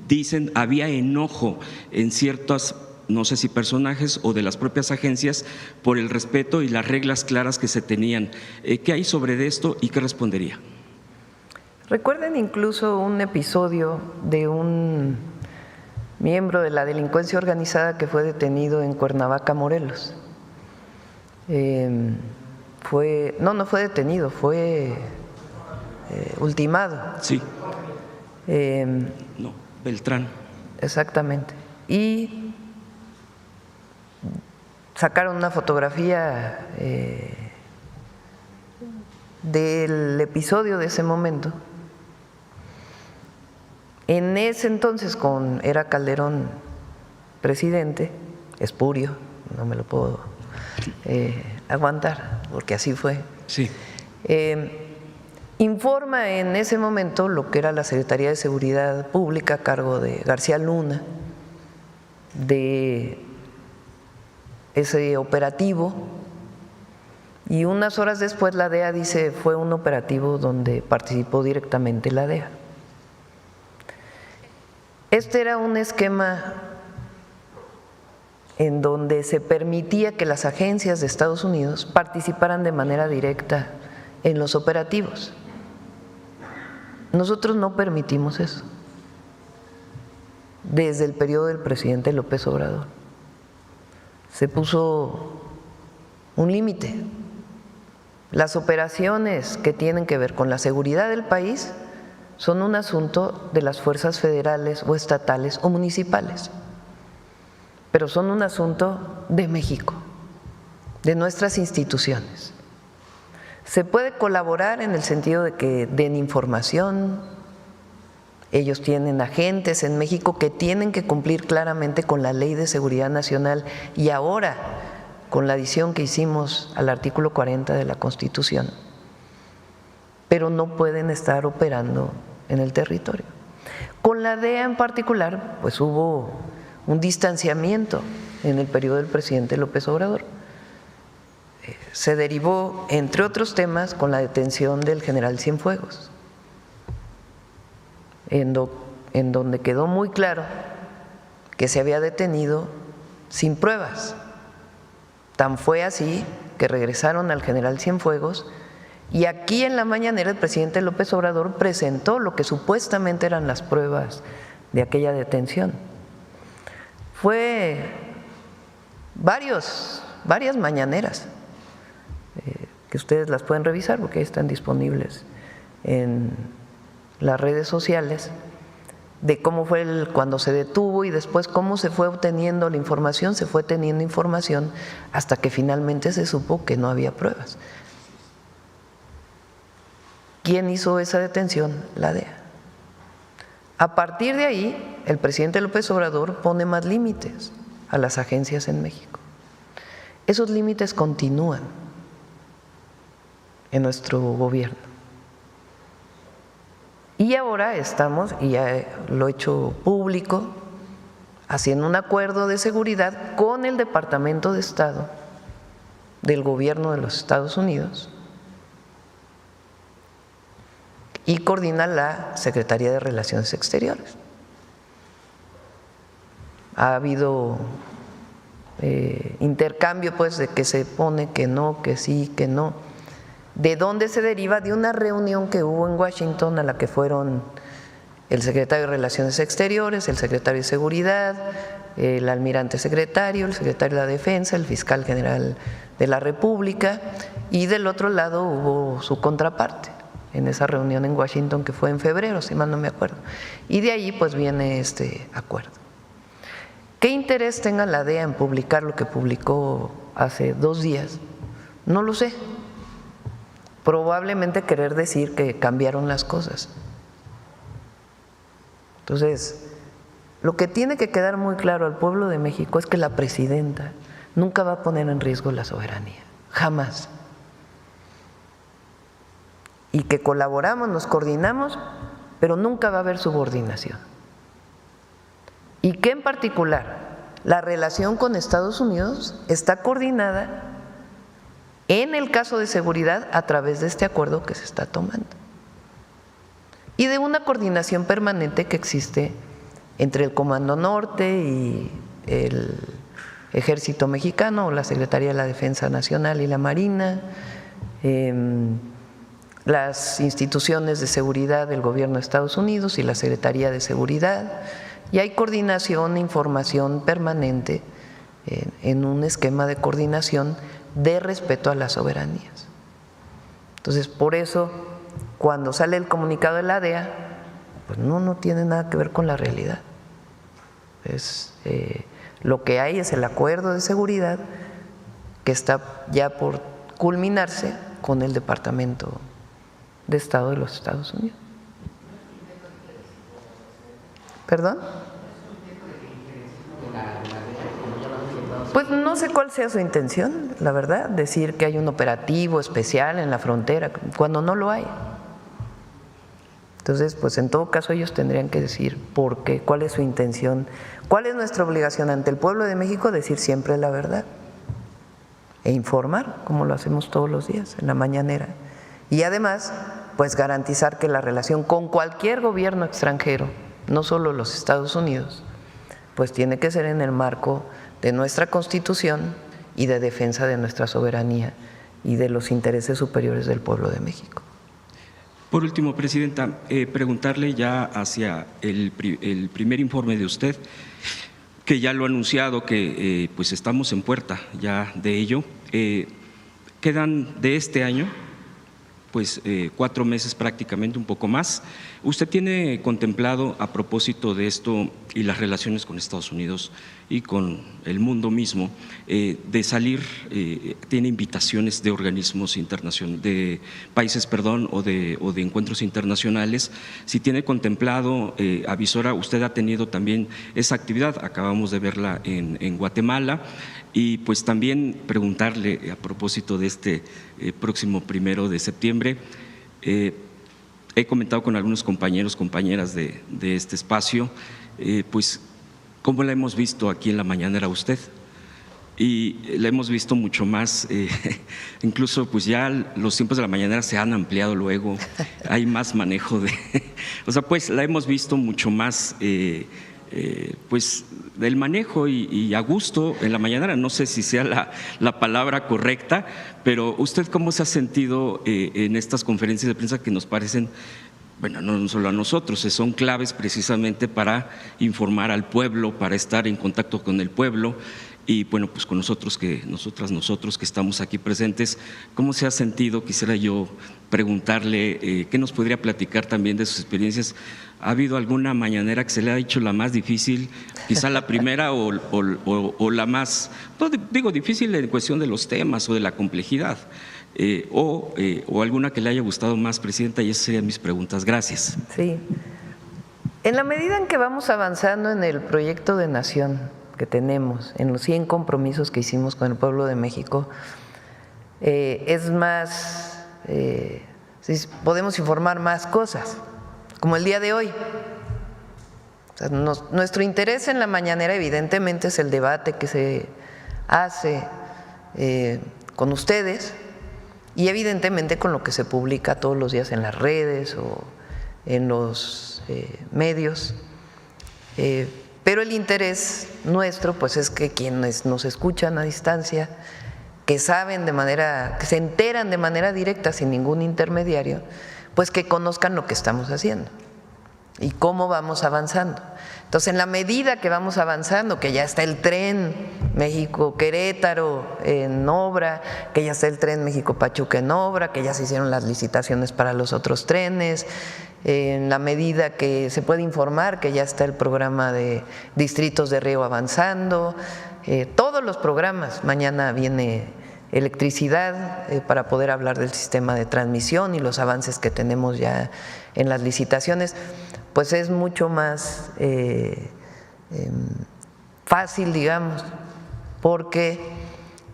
dicen había enojo en ciertas, no sé si personajes o de las propias agencias, por el respeto y las reglas claras que se tenían? ¿Qué hay sobre esto y qué respondería? Recuerden incluso un episodio de un miembro de la delincuencia organizada que fue detenido en Cuernavaca, Morelos. No fue detenido, fue ultimado. Sí. No, Beltrán. Exactamente. Y sacaron una fotografía del episodio de ese momento. En ese entonces, era Calderón presidente, espurio, no me lo puedo aguantar, porque así fue. Sí. Informa en ese momento lo que era la Secretaría de Seguridad Pública a cargo de García Luna, de ese operativo, y unas horas después la DEA dice fue un operativo donde participó directamente la DEA. Este era un esquema en donde se permitía que las agencias de Estados Unidos participaran de manera directa en los operativos. Nosotros no permitimos eso desde el periodo del presidente López Obrador. Se puso un límite. Las operaciones que tienen que ver con la seguridad del país son un asunto de las fuerzas federales o estatales o municipales, pero son un asunto de México, de nuestras instituciones. Se puede colaborar en el sentido de que den información. Ellos tienen agentes en México que tienen que cumplir claramente con la Ley de Seguridad Nacional, y ahora con la adición que hicimos al artículo 40 de la Constitución, pero no pueden estar operando en el territorio. Con la DEA en particular, pues hubo un distanciamiento en el periodo del presidente López Obrador. Se derivó, entre otros temas, con la detención del general Cienfuegos, en donde quedó muy claro que se había detenido sin pruebas. Tan fue así que regresaron al general Cienfuegos, y aquí en la mañanera el presidente López Obrador presentó lo que supuestamente eran las pruebas de aquella detención. Fue varias mañaneras, que ustedes las pueden revisar porque están disponibles en las redes sociales, de cómo fue cuando se detuvo y después cómo se fue obteniendo la información, se fue teniendo información hasta que finalmente se supo que no había pruebas. ¿Quién hizo esa detención? La DEA. A partir de ahí, el presidente López Obrador pone más límites a las agencias en México. Esos límites continúan en nuestro gobierno. Y ahora estamos, y ya lo he hecho público, haciendo un acuerdo de seguridad con el Departamento de Estado del Gobierno de los Estados Unidos, y coordina la Secretaría de Relaciones Exteriores. Ha habido intercambio, pues, de que se pone que no, que sí, que no. ¿De dónde se deriva? De una reunión que hubo en Washington, a la que fueron el secretario de Relaciones Exteriores, el secretario de Seguridad, el almirante secretario, el secretario de la Defensa, el fiscal general de la República, y del otro lado hubo su contraparte en esa reunión en Washington que fue en febrero, si mal no me acuerdo. Y de ahí pues viene este acuerdo. ¿Qué interés tenga la DEA en publicar lo que publicó hace 2 días? No lo sé. Probablemente querer decir que cambiaron las cosas. Entonces, lo que tiene que quedar muy claro al pueblo de México es que la presidenta nunca va a poner en riesgo la soberanía, jamás. Y que colaboramos, nos coordinamos, pero nunca va a haber subordinación. Y que en particular la relación con Estados Unidos está coordinada en el caso de seguridad a través de este acuerdo que se está tomando. Y de una coordinación permanente que existe entre el Comando Norte y el Ejército Mexicano, o la Secretaría de la Defensa Nacional y la Marina, las instituciones de seguridad del Gobierno de Estados Unidos y la Secretaría de Seguridad, y hay coordinación e información permanente en un esquema de coordinación de respeto a las soberanías. Entonces, por eso, cuando sale el comunicado de la DEA, pues no tiene nada que ver con la realidad. Lo que hay es el acuerdo de seguridad que está ya por culminarse con el Departamento de Estado de los Estados Unidos. ¿Perdón? Pues no sé cuál sea su intención, la verdad, decir que hay un operativo especial en la frontera, cuando no lo hay. Entonces, pues en todo caso ellos tendrían que decir por qué, cuál es su intención, cuál es nuestra obligación ante el pueblo de México, decir siempre la verdad e informar, como lo hacemos todos los días en la mañanera. Y además, pues garantizar que la relación con cualquier gobierno extranjero, no solo los Estados Unidos, pues tiene que ser en el marco de nuestra Constitución y de defensa de nuestra soberanía y de los intereses superiores del pueblo de México. Por último, Presidenta, preguntarle ya hacia el primer informe de usted, que ya lo ha anunciado, que pues estamos en puerta ya de ello. Quedan de este año pues 4 meses prácticamente, un poco más. ¿Usted tiene contemplado, a propósito de esto y las relaciones con Estados Unidos y con el mundo mismo, de salir, tiene invitaciones de organismos internacionales, de países, perdón, o de encuentros internacionales? Si tiene contemplado, avisora, usted ha tenido también esa actividad, acabamos de verla en Guatemala. Y pues también preguntarle, a propósito de este próximo 1 de septiembre, he comentado con algunos compañeros, compañeras de este espacio, pues cómo la hemos visto aquí en la mañanera usted. Y la hemos visto mucho más, incluso pues ya los tiempos de la mañanera se han ampliado luego, hay más manejo de… O sea, pues la hemos visto mucho más… pues del manejo y a gusto en la mañanera, no sé si sea la palabra correcta, pero ¿usted cómo se ha sentido en estas conferencias de prensa que nos parecen, bueno, no solo a nosotros, son claves precisamente para informar al pueblo, para estar en contacto con el pueblo? Y bueno, pues con nosotros que estamos aquí presentes, ¿cómo se ha sentido? Quisiera yo preguntarle, ¿qué nos podría platicar también de sus experiencias? ¿Ha habido alguna mañanera que se le ha dicho la más difícil, quizá la primera o la más, no digo difícil en cuestión de los temas o de la complejidad, o alguna que le haya gustado más, Presidenta? Y esas serían mis preguntas. Gracias. Sí. En la medida en que vamos avanzando en el proyecto de nación que tenemos, en los 100 compromisos que hicimos con el pueblo de México, es más, podemos informar más cosas, como el día de hoy. O sea, nuestro interés en la mañanera evidentemente es el debate que se hace con ustedes y evidentemente con lo que se publica todos los días en las redes o en los medios. Pero el interés nuestro pues es que quienes nos escuchan a distancia, que saben que se enteran de manera directa sin ningún intermediario, pues que conozcan lo que estamos haciendo. y cómo vamos avanzando. Entonces, en la medida que vamos avanzando, que ya está el tren México-Querétaro en obra, que ya está el tren México-Pachuca en obra, que ya se hicieron las licitaciones para los otros trenes, en la medida que se puede informar que ya está el programa de distritos de riego avanzando, todos los programas, mañana viene electricidad para poder hablar del sistema de transmisión y los avances que tenemos ya en las licitaciones, pues es mucho más fácil, digamos, porque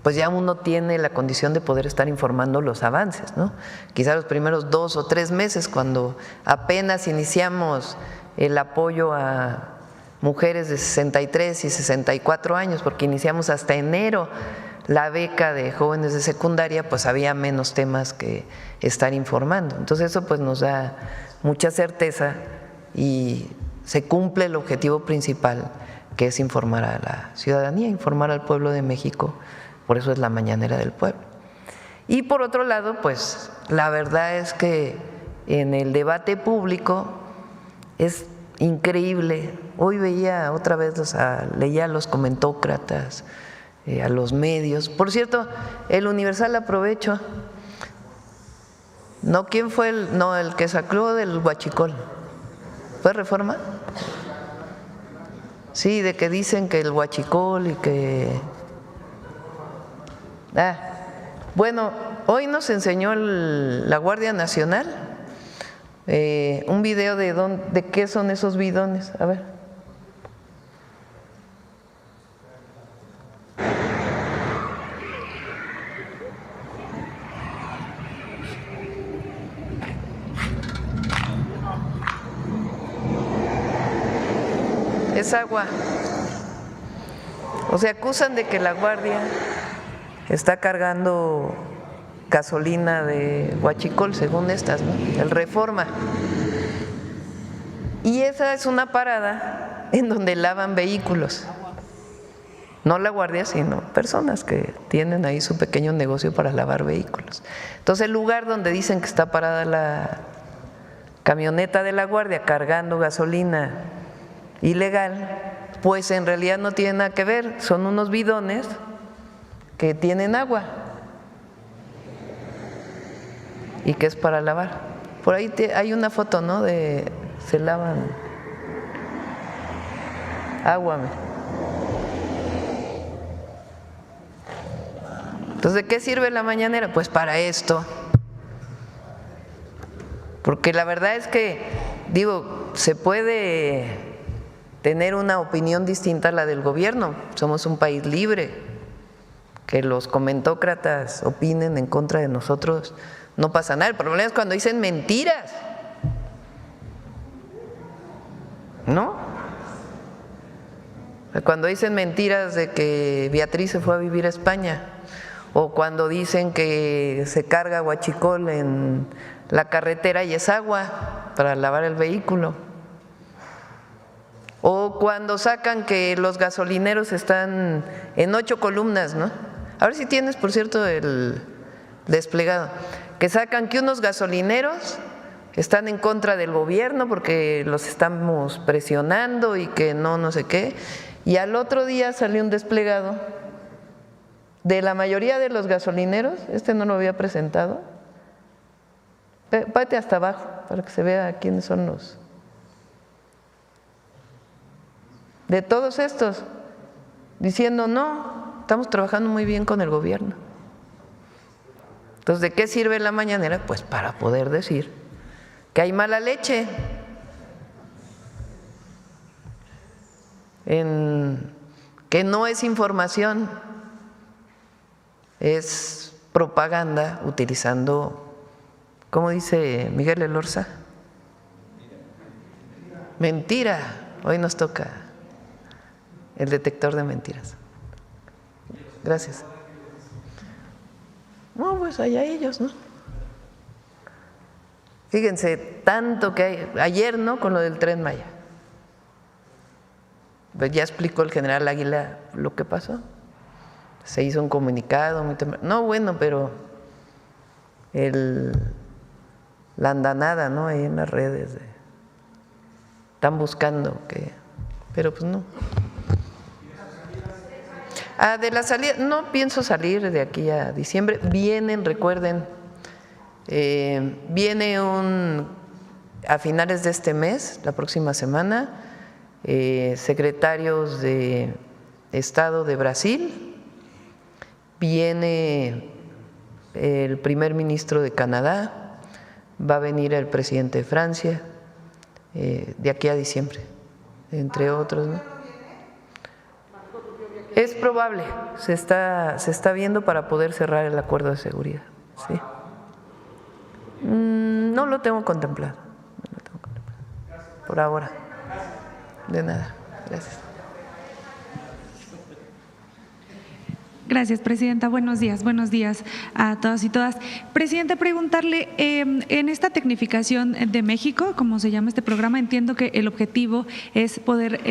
pues ya uno tiene la condición de poder estar informando los avances, ¿no? Quizá los primeros 2 o 3 meses, cuando apenas iniciamos el apoyo a mujeres de 63 y 64 años, porque iniciamos hasta enero la beca de jóvenes de secundaria, pues había menos temas que estar informando. Entonces eso pues nos da mucha certeza y se cumple el objetivo principal, que es informar a la ciudadanía, informar al pueblo de México. Por eso es la mañanera del pueblo. Y por otro lado, pues la verdad es que en el debate público es increíble. Hoy veía otra vez, leía a los comentócratas, a los medios. Por cierto, el Universal, aprovecho. ¿No? ¿Quién fue el que sacó del huachicol? ¿Fue Reforma? Sí, de que dicen que el huachicol y que… bueno, hoy nos enseñó la Guardia Nacional un video de qué son esos bidones. A ver. Es agua. O sea, acusan de que la Guardia está cargando gasolina de huachicol, según estas, ¿no? El Reforma. Y esa es una parada en donde lavan vehículos. No la Guardia, sino personas que tienen ahí su pequeño negocio para lavar vehículos. Entonces, el lugar donde dicen que está parada la camioneta de la Guardia cargando gasolina ilegal, pues en realidad no tiene nada que ver, son unos bidones que tienen agua y que es para lavar. Por ahí hay una foto, ¿no? Se lavan agua. Entonces, ¿de qué sirve la mañanera? Pues para esto. Porque la verdad es que, digo, se puede tener una opinión distinta a la del gobierno. Somos un país libre. Que los comentócratas opinen en contra de nosotros no pasa nada. El problema es cuando dicen mentiras, ¿no? Cuando dicen mentiras de que Beatriz se fue a vivir a España, o cuando dicen que se carga huachicol en la carretera y es agua para lavar el vehículo, o cuando sacan que los gasolineros están en 8 columnas, ¿no? A ver si tienes, por cierto, el desplegado, que sacan que unos gasolineros están en contra del gobierno porque los estamos presionando y que no sé qué, y al otro día salió un desplegado de la mayoría de los gasolineros. No lo había presentado. Párate hasta abajo para que se vea quiénes son los… De todos estos, diciendo no, estamos trabajando muy bien con el gobierno. Entonces, ¿de qué sirve la mañanera? Pues para poder decir que hay mala leche que no es información, es propaganda utilizando, ¿cómo dice Miguel Elorza? Mentira. Hoy nos toca el detector de mentiras. Gracias. No, pues allá ellos, ¿no? Fíjense, tanto que hay. Ayer, ¿no? Con lo del Tren Maya. Pues ya explicó el general Águila lo que pasó. Se hizo un comunicado muy temprano. No, bueno, pero la andanada, ¿no? Ahí en las redes están buscando que, pero pues no. De la salida, no pienso salir de aquí a diciembre. Vienen, recuerden, viene a finales de este mes, la próxima semana, secretarios de Estado de Brasil, viene el primer ministro de Canadá, va a venir el presidente de Francia, de aquí a diciembre, entre otros, ¿no? Es probable, se está viendo para poder cerrar el acuerdo de seguridad. ¿Sí? No lo tengo contemplado, por ahora. De nada, gracias. Gracias, Presidenta. Buenos días a todos y todas. Presidenta, preguntarle, en esta tecnificación de México, como se llama este programa, entiendo que el objetivo es poder,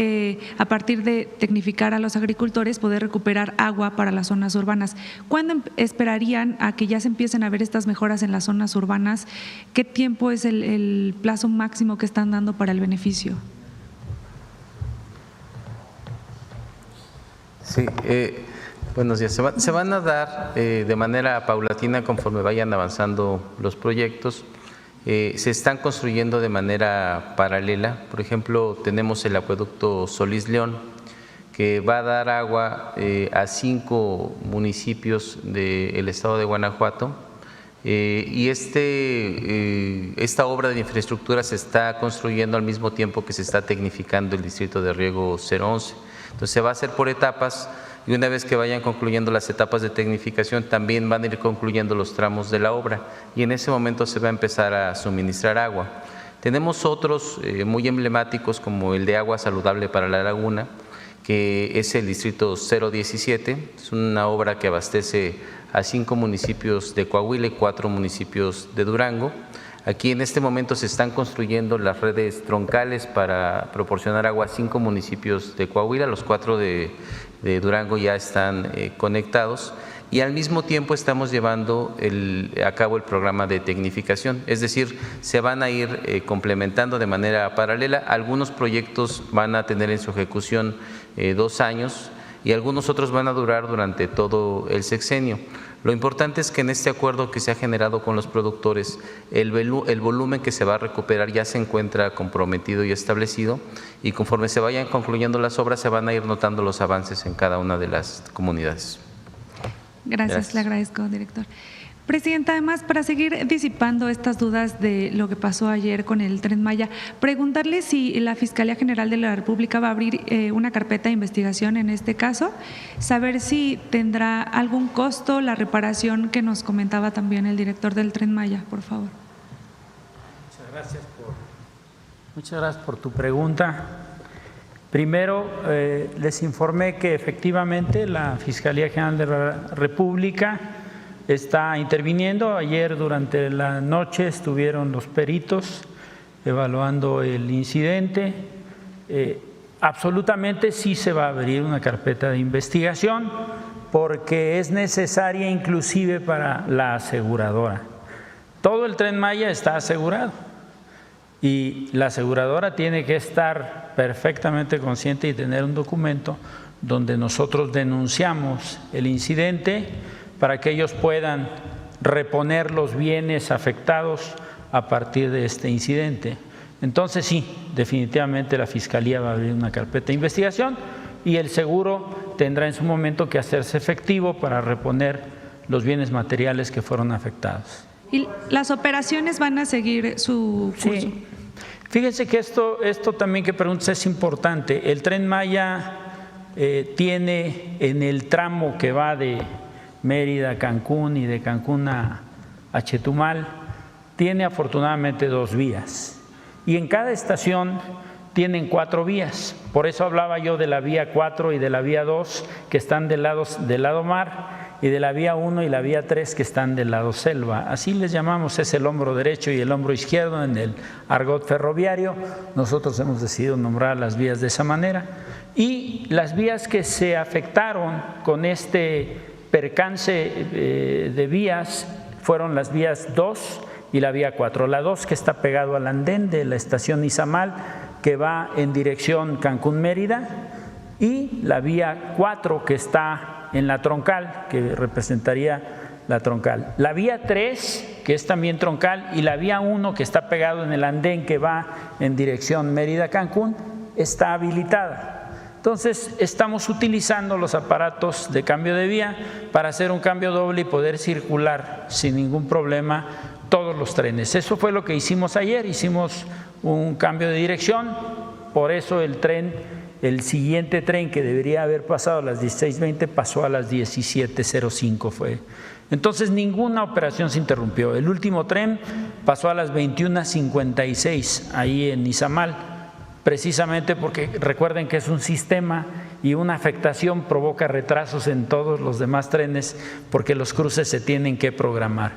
a partir de tecnificar a los agricultores, poder recuperar agua para las zonas urbanas. ¿Cuándo esperarían a que ya se empiecen a ver estas mejoras en las zonas urbanas? ¿Qué tiempo es el plazo máximo que están dando para el beneficio? Sí, buenos días. Se van a dar de manera paulatina conforme vayan avanzando los proyectos. Se están construyendo de manera paralela. Por ejemplo, tenemos el acueducto Solís León, que va a dar agua a 5 municipios del estado de Guanajuato. Y esta obra de infraestructura se está construyendo al mismo tiempo que se está tecnificando el distrito de riego 011. Entonces se va a hacer por etapas. Y una vez que vayan concluyendo las etapas de tecnificación, también van a ir concluyendo los tramos de la obra y en ese momento se va a empezar a suministrar agua. Tenemos otros muy emblemáticos como el de agua saludable para la laguna, que es el distrito 017, es una obra que abastece a 5 municipios de Coahuila y 4 municipios de Durango. Aquí en este momento se están construyendo las redes troncales para proporcionar agua a 5 municipios de Coahuila, los 4 de Durango ya están conectados y al mismo tiempo estamos llevando a cabo el programa de tecnificación, es decir, se van a ir complementando de manera paralela. Algunos proyectos van a tener en su ejecución 2 años y algunos otros van a durar durante todo el sexenio. Lo importante es que en este acuerdo que se ha generado con los productores, el volumen que se va a recuperar ya se encuentra comprometido y establecido y conforme se vayan concluyendo las obras se van a ir notando los avances en cada una de las comunidades. Gracias. Le agradezco, director. Presidenta, además, para seguir disipando estas dudas de lo que pasó ayer con el Tren Maya, preguntarle si la Fiscalía General de la República va a abrir una carpeta de investigación en este caso, saber si tendrá algún costo la reparación que nos comentaba también el director del Tren Maya, por favor. Muchas gracias por tu pregunta. Primero, les informé que efectivamente la Fiscalía General de la República está interviniendo. Ayer durante la noche estuvieron los peritos evaluando el incidente. Absolutamente sí se va a abrir una carpeta de investigación porque es necesaria inclusive para la aseguradora. Todo el Tren Maya está asegurado y la aseguradora tiene que estar perfectamente consciente y tener un documento donde nosotros denunciamos el incidente para que ellos puedan reponer los bienes afectados a partir de este incidente. Entonces sí, definitivamente la Fiscalía va a abrir una carpeta de investigación y el seguro tendrá en su momento que hacerse efectivo para reponer los bienes materiales que fueron afectados. ¿Y las operaciones van a seguir su curso? Sí. Fíjense que esto también que preguntas es importante. El Tren Maya tiene en el tramo que va de Mérida a Cancún y de Cancún a Chetumal, tiene afortunadamente 2 vías y en cada estación tienen 4 vías. Por eso hablaba yo de la vía 4 y de la vía 2 que están del lado mar y de la vía 1 y la vía 3 que están del lado selva. Así les llamamos, es el hombro derecho y el hombro izquierdo en el argot ferroviario. Nosotros hemos decidido nombrar las vías de esa manera y las vías que se afectaron con este percance de vías fueron las vías 2 y la vía 4. La 2 que está pegado al andén de la estación Izamal que va en dirección Cancún-Mérida y la vía 4 que está en la troncal, que representaría la troncal. La vía 3, que es también troncal, y la vía 1, que está pegado en el andén que va en dirección Mérida-Cancún, está habilitada. Entonces, estamos utilizando los aparatos de cambio de vía para hacer un cambio doble y poder circular sin ningún problema todos los trenes. Eso fue lo que hicimos ayer, hicimos un cambio de dirección, por eso el siguiente tren que debería haber pasado a las 16:20 pasó a las 17:05 fue. Entonces ninguna operación se interrumpió. El último tren pasó a las 21:56 ahí en Izamal, precisamente porque recuerden que es un sistema y una afectación provoca retrasos en todos los demás trenes porque los cruces se tienen que programar.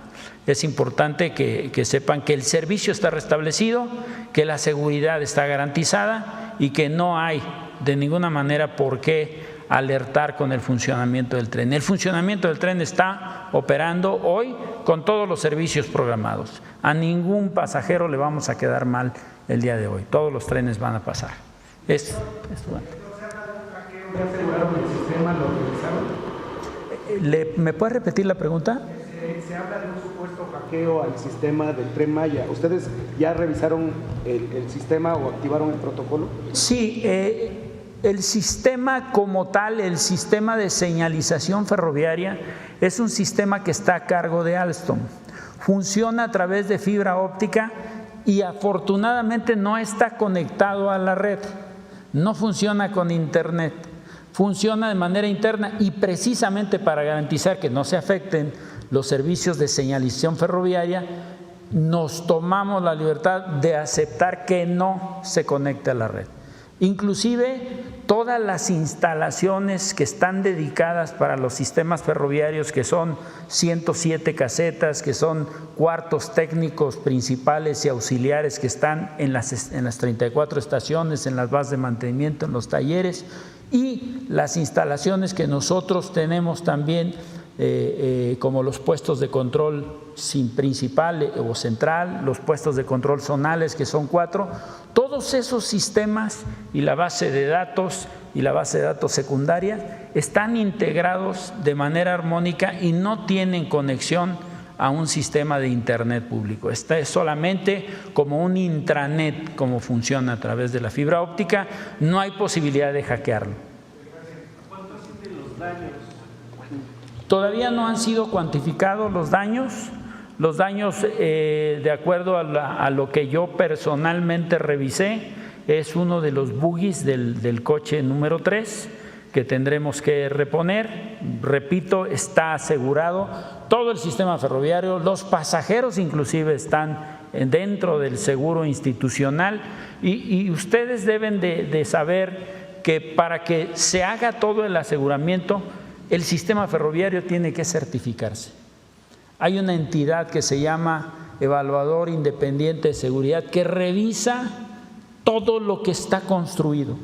Es importante que sepan que el servicio está restablecido, que la seguridad está garantizada y que no hay de ninguna manera por qué alertar con el funcionamiento del tren. El funcionamiento del tren está operando hoy con todos los servicios programados. A ningún pasajero le vamos a quedar mal el día de hoy. Todos los trenes van a pasar. ¿Me puede repetir la pregunta? Se habla de un supuesto hackeo al sistema del Tren Maya. ¿Ustedes ya revisaron el sistema o activaron el protocolo? Sí, el sistema como tal, el sistema de señalización ferroviaria, es un sistema que está a cargo de Alstom. Funciona a través de fibra óptica y afortunadamente no está conectado a la red, no funciona con internet, funciona de manera interna y precisamente para garantizar que no se afecten los servicios de señalización ferroviaria, nos tomamos la libertad de aceptar que no se conecte a la red. Inclusive todas las instalaciones que están dedicadas para los sistemas ferroviarios, que son 107 casetas, que son cuartos técnicos principales y auxiliares que están en las 34 estaciones, en las bases de mantenimiento, en los talleres, y las instalaciones que nosotros tenemos también como los puestos de control principal o central, los puestos de control zonales, que son 4, todos esos sistemas y la base de datos secundaria están integrados de manera armónica y no tienen conexión a un sistema de internet público. Esta es solamente como un intranet, como funciona a través de la fibra óptica, no hay posibilidad de hackearlo. ¿Cuántos son los daños? Todavía no han sido cuantificados los daños. Los daños, de acuerdo a lo que yo personalmente revisé, es uno de los bogies del coche número 3 que tendremos que reponer. Repito, está asegurado todo el sistema ferroviario, los pasajeros inclusive están dentro del seguro institucional y ustedes deben de saber que para que se haga todo el aseguramiento, el sistema ferroviario tiene que certificarse. Hay una entidad que se llama Evaluador Independiente de Seguridad que revisa todo lo que está construido.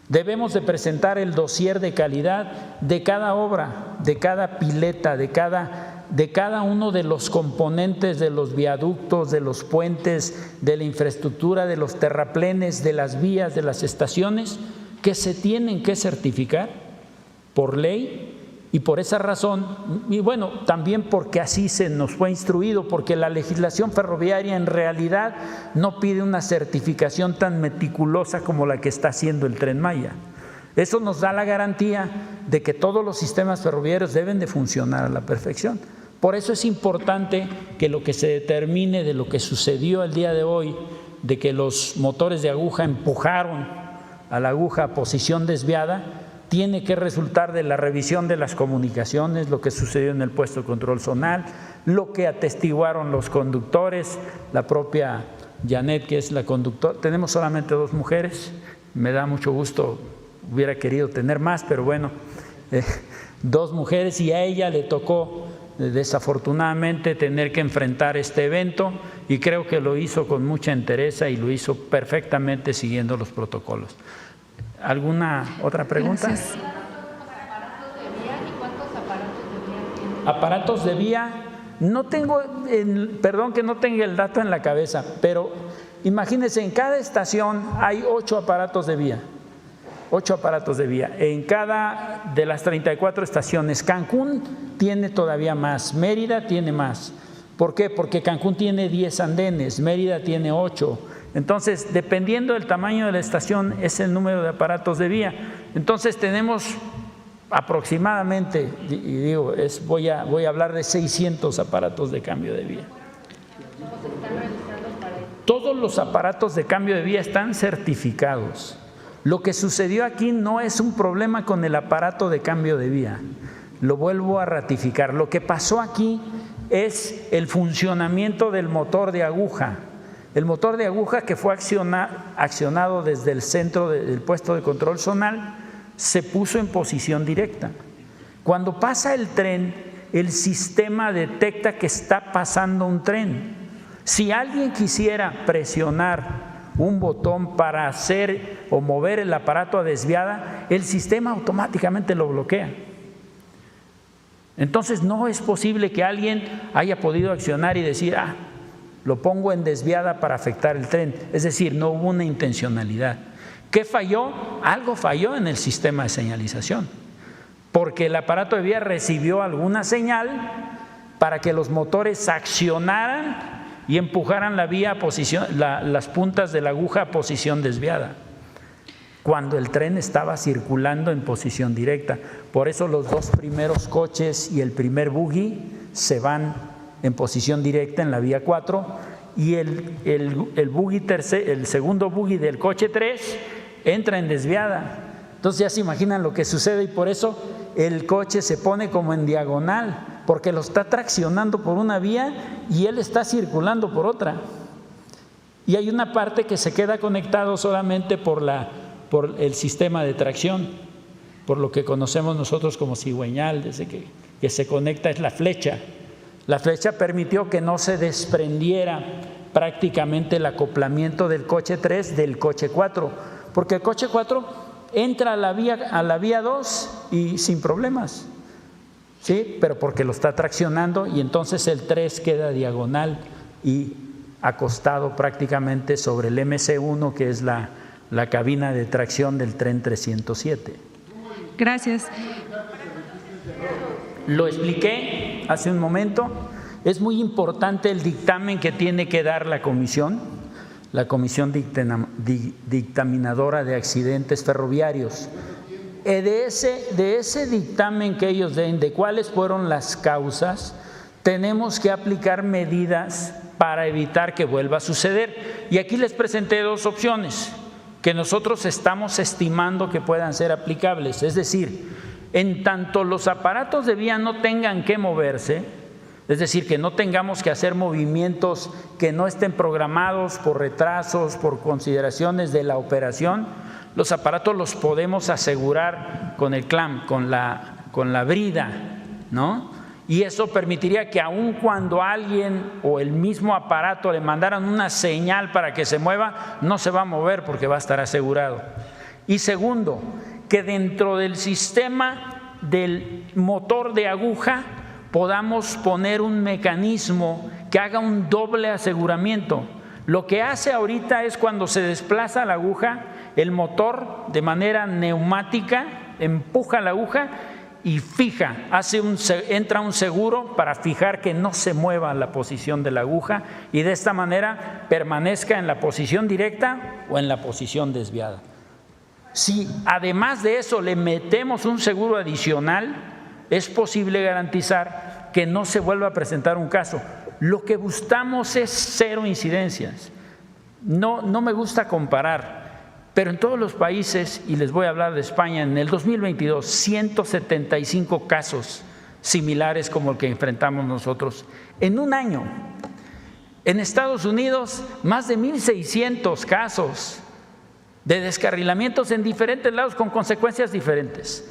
Debemos de presentar el dossier de calidad de cada obra, de cada pileta, de cada uno de los componentes de los viaductos, de los puentes, de la infraestructura, de los terraplenes, de las vías, de las estaciones, que se tienen que certificar por ley. Y por esa razón, y bueno, también porque así se nos fue instruido, porque la legislación ferroviaria en realidad no pide una certificación tan meticulosa como la que está haciendo el Tren Maya. Eso nos da la garantía de que todos los sistemas ferroviarios deben de funcionar a la perfección. Por eso es importante que lo que se determine de lo que sucedió el día de hoy, de que los motores de aguja empujaron a la aguja a posición desviada, tiene que resultar de la revisión de las comunicaciones, lo que sucedió en el puesto de control zonal, lo que atestiguaron los conductores, la propia Janet, que es la conductora. Tenemos solamente 2 mujeres, me da mucho gusto, hubiera querido tener más, pero bueno, 2 mujeres y a ella le tocó desafortunadamente tener que enfrentar este evento y creo que lo hizo con mucha entereza y lo hizo perfectamente siguiendo los protocolos. ¿Alguna otra pregunta? Gracias. Aparatos de vía, no tengo, perdón que no tenga el dato en la cabeza, pero imagínense, en cada estación hay 8 aparatos de vía. 8 aparatos de vía en cada de las 34 estaciones. Cancún tiene todavía más, Mérida tiene más. ¿Por qué? Porque Cancún tiene 10 andenes, Mérida tiene 8. Entonces, dependiendo del tamaño de la estación, es el número de aparatos de vía. Entonces, tenemos aproximadamente, y digo, voy a hablar de 600 aparatos de cambio de vía. Todos los aparatos de cambio de vía están certificados. Lo que sucedió aquí no es un problema con el aparato de cambio de vía. Lo vuelvo a ratificar. Lo que pasó aquí es el funcionamiento del motor de aguja. El motor de aguja que fue accionado desde el centro del puesto de control zonal se puso en posición directa. Cuando pasa el tren, el sistema detecta que está pasando un tren. Si alguien quisiera presionar un botón para hacer o mover el aparato a desviada, el sistema automáticamente lo bloquea. Entonces no es posible que alguien haya podido accionar y decir, lo pongo en desviada para afectar el tren. Es decir, no hubo una intencionalidad. ¿Qué falló? Algo falló en el sistema de señalización, porque el aparato de vía recibió alguna señal para que los motores accionaran y empujaran la vía a posición, las puntas de la aguja a posición desviada, cuando el tren estaba circulando en posición directa. Por eso los 2 primeros coches y el primer buggy se van en posición directa en la vía 4 y el segundo buggy del coche 3 entra en desviada. Entonces ya se imaginan lo que sucede, y por eso el coche se pone como en diagonal, porque lo está traccionando por una vía y él está circulando por otra. Y hay una parte que se queda conectado solamente por el sistema de tracción, por lo que conocemos nosotros como cigüeñal, desde que se conecta es la flecha. La flecha permitió que no se desprendiera prácticamente el acoplamiento del coche 3 del coche 4, porque el coche 4 entra a la vía 2 y sin problemas, ¿sí? Pero porque lo está traccionando, y entonces el 3 queda diagonal y acostado prácticamente sobre el MC1, que es la cabina de tracción del tren 307. Gracias. Lo expliqué hace un momento. Es muy importante el dictamen que tiene que dar la comisión dictaminadora de accidentes ferroviarios. De ese dictamen que ellos den, de cuáles fueron las causas, tenemos que aplicar medidas para evitar que vuelva a suceder. Y aquí les presenté 2 opciones que nosotros estamos estimando que puedan ser aplicables. Es decir, en tanto los aparatos de vía no tengan que moverse, es decir, que no tengamos que hacer movimientos que no estén programados por retrasos, por consideraciones de la operación, los aparatos los podemos asegurar con el clamp, con la brida, ¿no? Y eso permitiría que aun cuando alguien o el mismo aparato le mandaran una señal para que se mueva, no se va a mover porque va a estar asegurado. Y segundo, que dentro del sistema del motor de aguja podamos poner un mecanismo que haga un doble aseguramiento. Lo que hace ahorita es cuando se desplaza la aguja, el motor de manera neumática empuja la aguja y fija, entra un seguro para fijar que no se mueva la posición de la aguja y de esta manera permanezca en la posición directa o en la posición desviada. Si además de eso le metemos un seguro adicional, es posible garantizar que no se vuelva a presentar un caso. Lo que buscamos es 0 incidencias. No me gusta comparar, pero en todos los países, y les voy a hablar de España, en el 2022, 175 casos similares como el que enfrentamos nosotros en un año. En Estados Unidos, más de 1,600 casos de descarrilamientos en diferentes lados con consecuencias diferentes.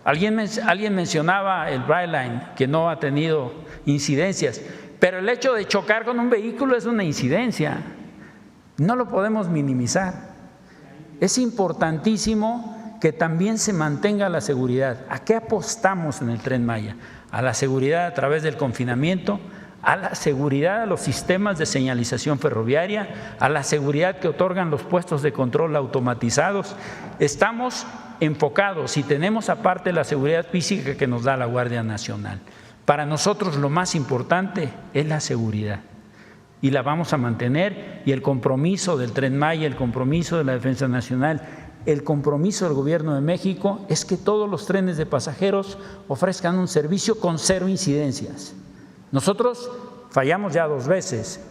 Alguien mencionaba el Brightline, que no ha tenido incidencias, pero el hecho de chocar con un vehículo es una incidencia. No lo podemos minimizar. Es importantísimo que también se mantenga la seguridad. ¿A qué apostamos en el Tren Maya? A la seguridad a través del confinamiento, a la seguridad de los sistemas de señalización ferroviaria, a la seguridad que otorgan los puestos de control automatizados. Estamos enfocados y tenemos aparte la seguridad física que nos da la Guardia Nacional. Para nosotros lo más importante es la seguridad y la vamos a mantener, y el compromiso del Tren Maya, el compromiso de la Defensa Nacional, el compromiso del Gobierno de México es que todos los trenes de pasajeros ofrezcan un servicio con 0 incidencias. Nosotros fallamos ya 2 veces,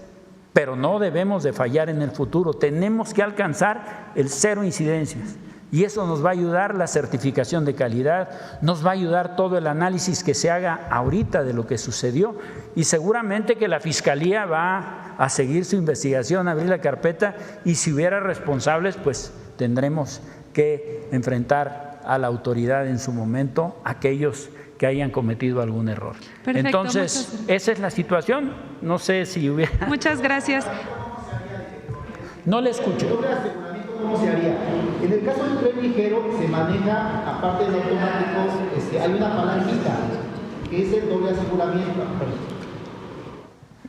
pero no debemos de fallar en el futuro. Tenemos que alcanzar el 0 incidencias. Y eso nos va a ayudar la certificación de calidad, nos va a ayudar todo el análisis que se haga ahorita de lo que sucedió, y seguramente que la Fiscalía va a seguir su investigación, abrir la carpeta, y si hubiera responsables, pues tendremos que enfrentar a la autoridad en su momento, aquellos que hayan cometido algún error. Perfecto, entonces, esa es la situación. No sé si hubiera… Muchas gracias. No le escucho. ¿Cómo se haría? En el caso del tren ligero se maneja, aparte del automático, hay una palanquita, que es el doble aseguramiento.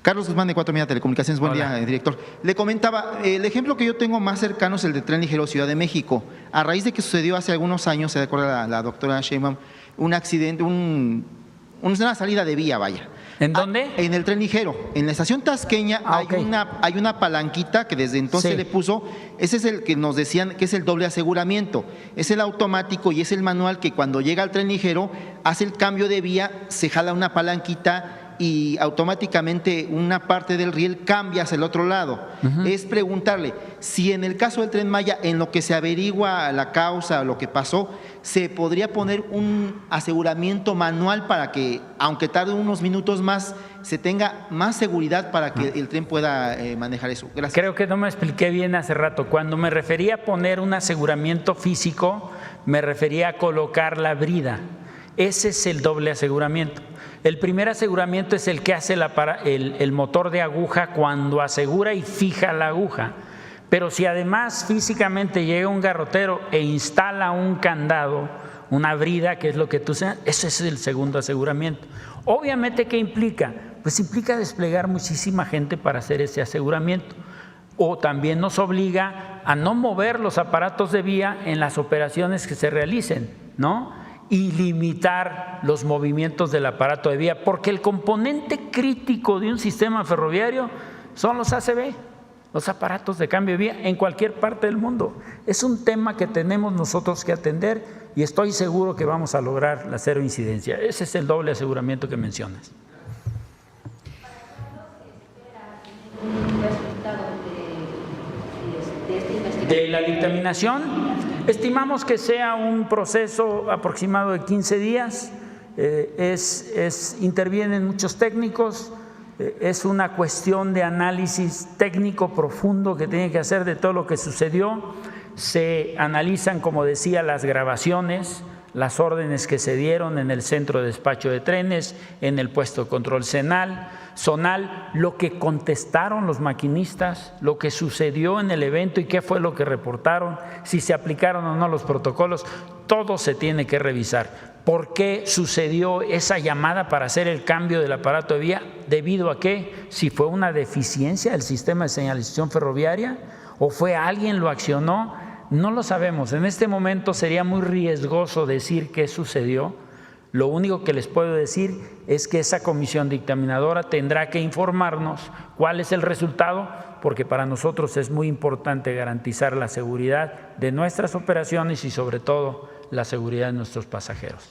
Carlos Guzmán, de 4 Media Telecomunicaciones. Buen día, director. Le comentaba, el ejemplo que yo tengo más cercano es el del tren ligero Ciudad de México. A raíz de que sucedió hace algunos años, se acuerda la doctora Sheinbaum, un accidente, una salida de vía, vaya. ¿En dónde? En el tren ligero. En la estación tasqueña hay una palanquita que desde entonces le puso, ese es el que nos decían que es el doble aseguramiento. Es el automático y es el manual que cuando llega al tren ligero hace el cambio de vía, se jala una palanquita y automáticamente una parte del riel cambia hacia el otro lado. Es preguntarle si en el caso del Tren Maya, en lo que se averigua la causa, lo que pasó, se podría poner un aseguramiento manual para que, aunque tarde unos minutos más, se tenga más seguridad para que el tren pueda manejar eso. Gracias. Creo que no me expliqué bien hace rato. Cuando me refería a poner un aseguramiento físico, me refería a colocar la brida. Ese es el doble aseguramiento. El primer aseguramiento es el que hace el motor de aguja cuando asegura y fija la aguja. Pero si además físicamente llega un garrotero e instala un candado, una brida, que es lo que tú sabes, ese es el segundo aseguramiento. Obviamente, ¿qué implica? Pues implica desplegar muchísima gente para hacer ese aseguramiento. O también nos obliga a no mover los aparatos de vía en las operaciones que se realicen, ¿no? Y limitar los movimientos del aparato de vía, porque el componente crítico de un sistema ferroviario son los ACV, los aparatos de cambio de vía en cualquier parte del mundo. Es un tema que tenemos nosotros que atender y estoy seguro que vamos a lograr la 0 incidencia. Ese es el doble aseguramiento que mencionas. De la dictaminación, estimamos que sea un proceso aproximado de 15 días, intervienen muchos técnicos, es una cuestión de análisis técnico profundo que tiene que hacer de todo lo que sucedió. Se analizan, como decía, las grabaciones, las órdenes que se dieron en el centro de despacho de trenes, en el puesto de control zonal, lo que contestaron los maquinistas, lo que sucedió en el evento y qué fue lo que reportaron, si se aplicaron o no los protocolos, todo se tiene que revisar. ¿Por qué sucedió esa llamada para hacer el cambio del aparato de vía? ¿Debido a qué? Si fue una deficiencia del sistema de señalización ferroviaria o fue alguien lo accionó, no lo sabemos. En este momento sería muy riesgoso decir qué sucedió. Lo único que les puedo decir es que esa comisión dictaminadora tendrá que informarnos cuál es el resultado, porque para nosotros es muy importante garantizar la seguridad de nuestras operaciones y sobre todo la seguridad de nuestros pasajeros.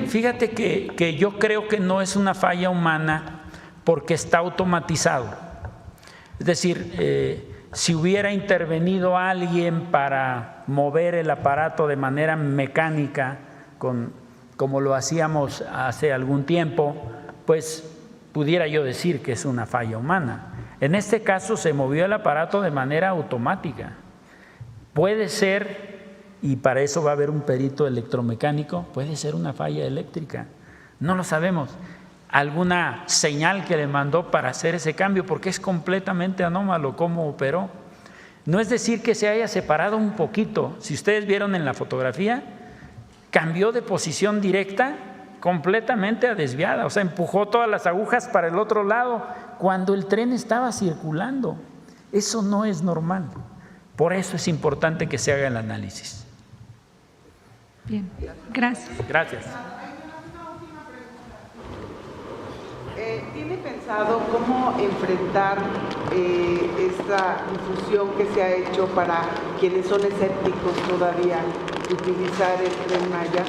Fíjate que yo creo que no es una falla humana porque está automatizado. Es decir, si hubiera intervenido alguien para mover el aparato de manera mecánica, como lo hacíamos hace algún tiempo, pues pudiera yo decir que es una falla humana. En este caso se movió el aparato de manera automática. Puede ser, y para eso va a haber un perito electromecánico, puede ser una falla eléctrica, no lo sabemos. Alguna señal que le mandó para hacer ese cambio, porque es completamente anómalo cómo operó. No es decir que se haya separado un poquito. Si ustedes vieron en la fotografía, cambió de posición directa completamente a desviada, o sea, empujó todas las agujas para el otro lado cuando el tren estaba circulando. Eso no es normal. Por eso es importante que se haga el análisis. Bien, gracias. Gracias. ¿Tiene pensado cómo enfrentar esta difusión que se ha hecho para quienes son escépticos todavía de utilizar el Tren Maya?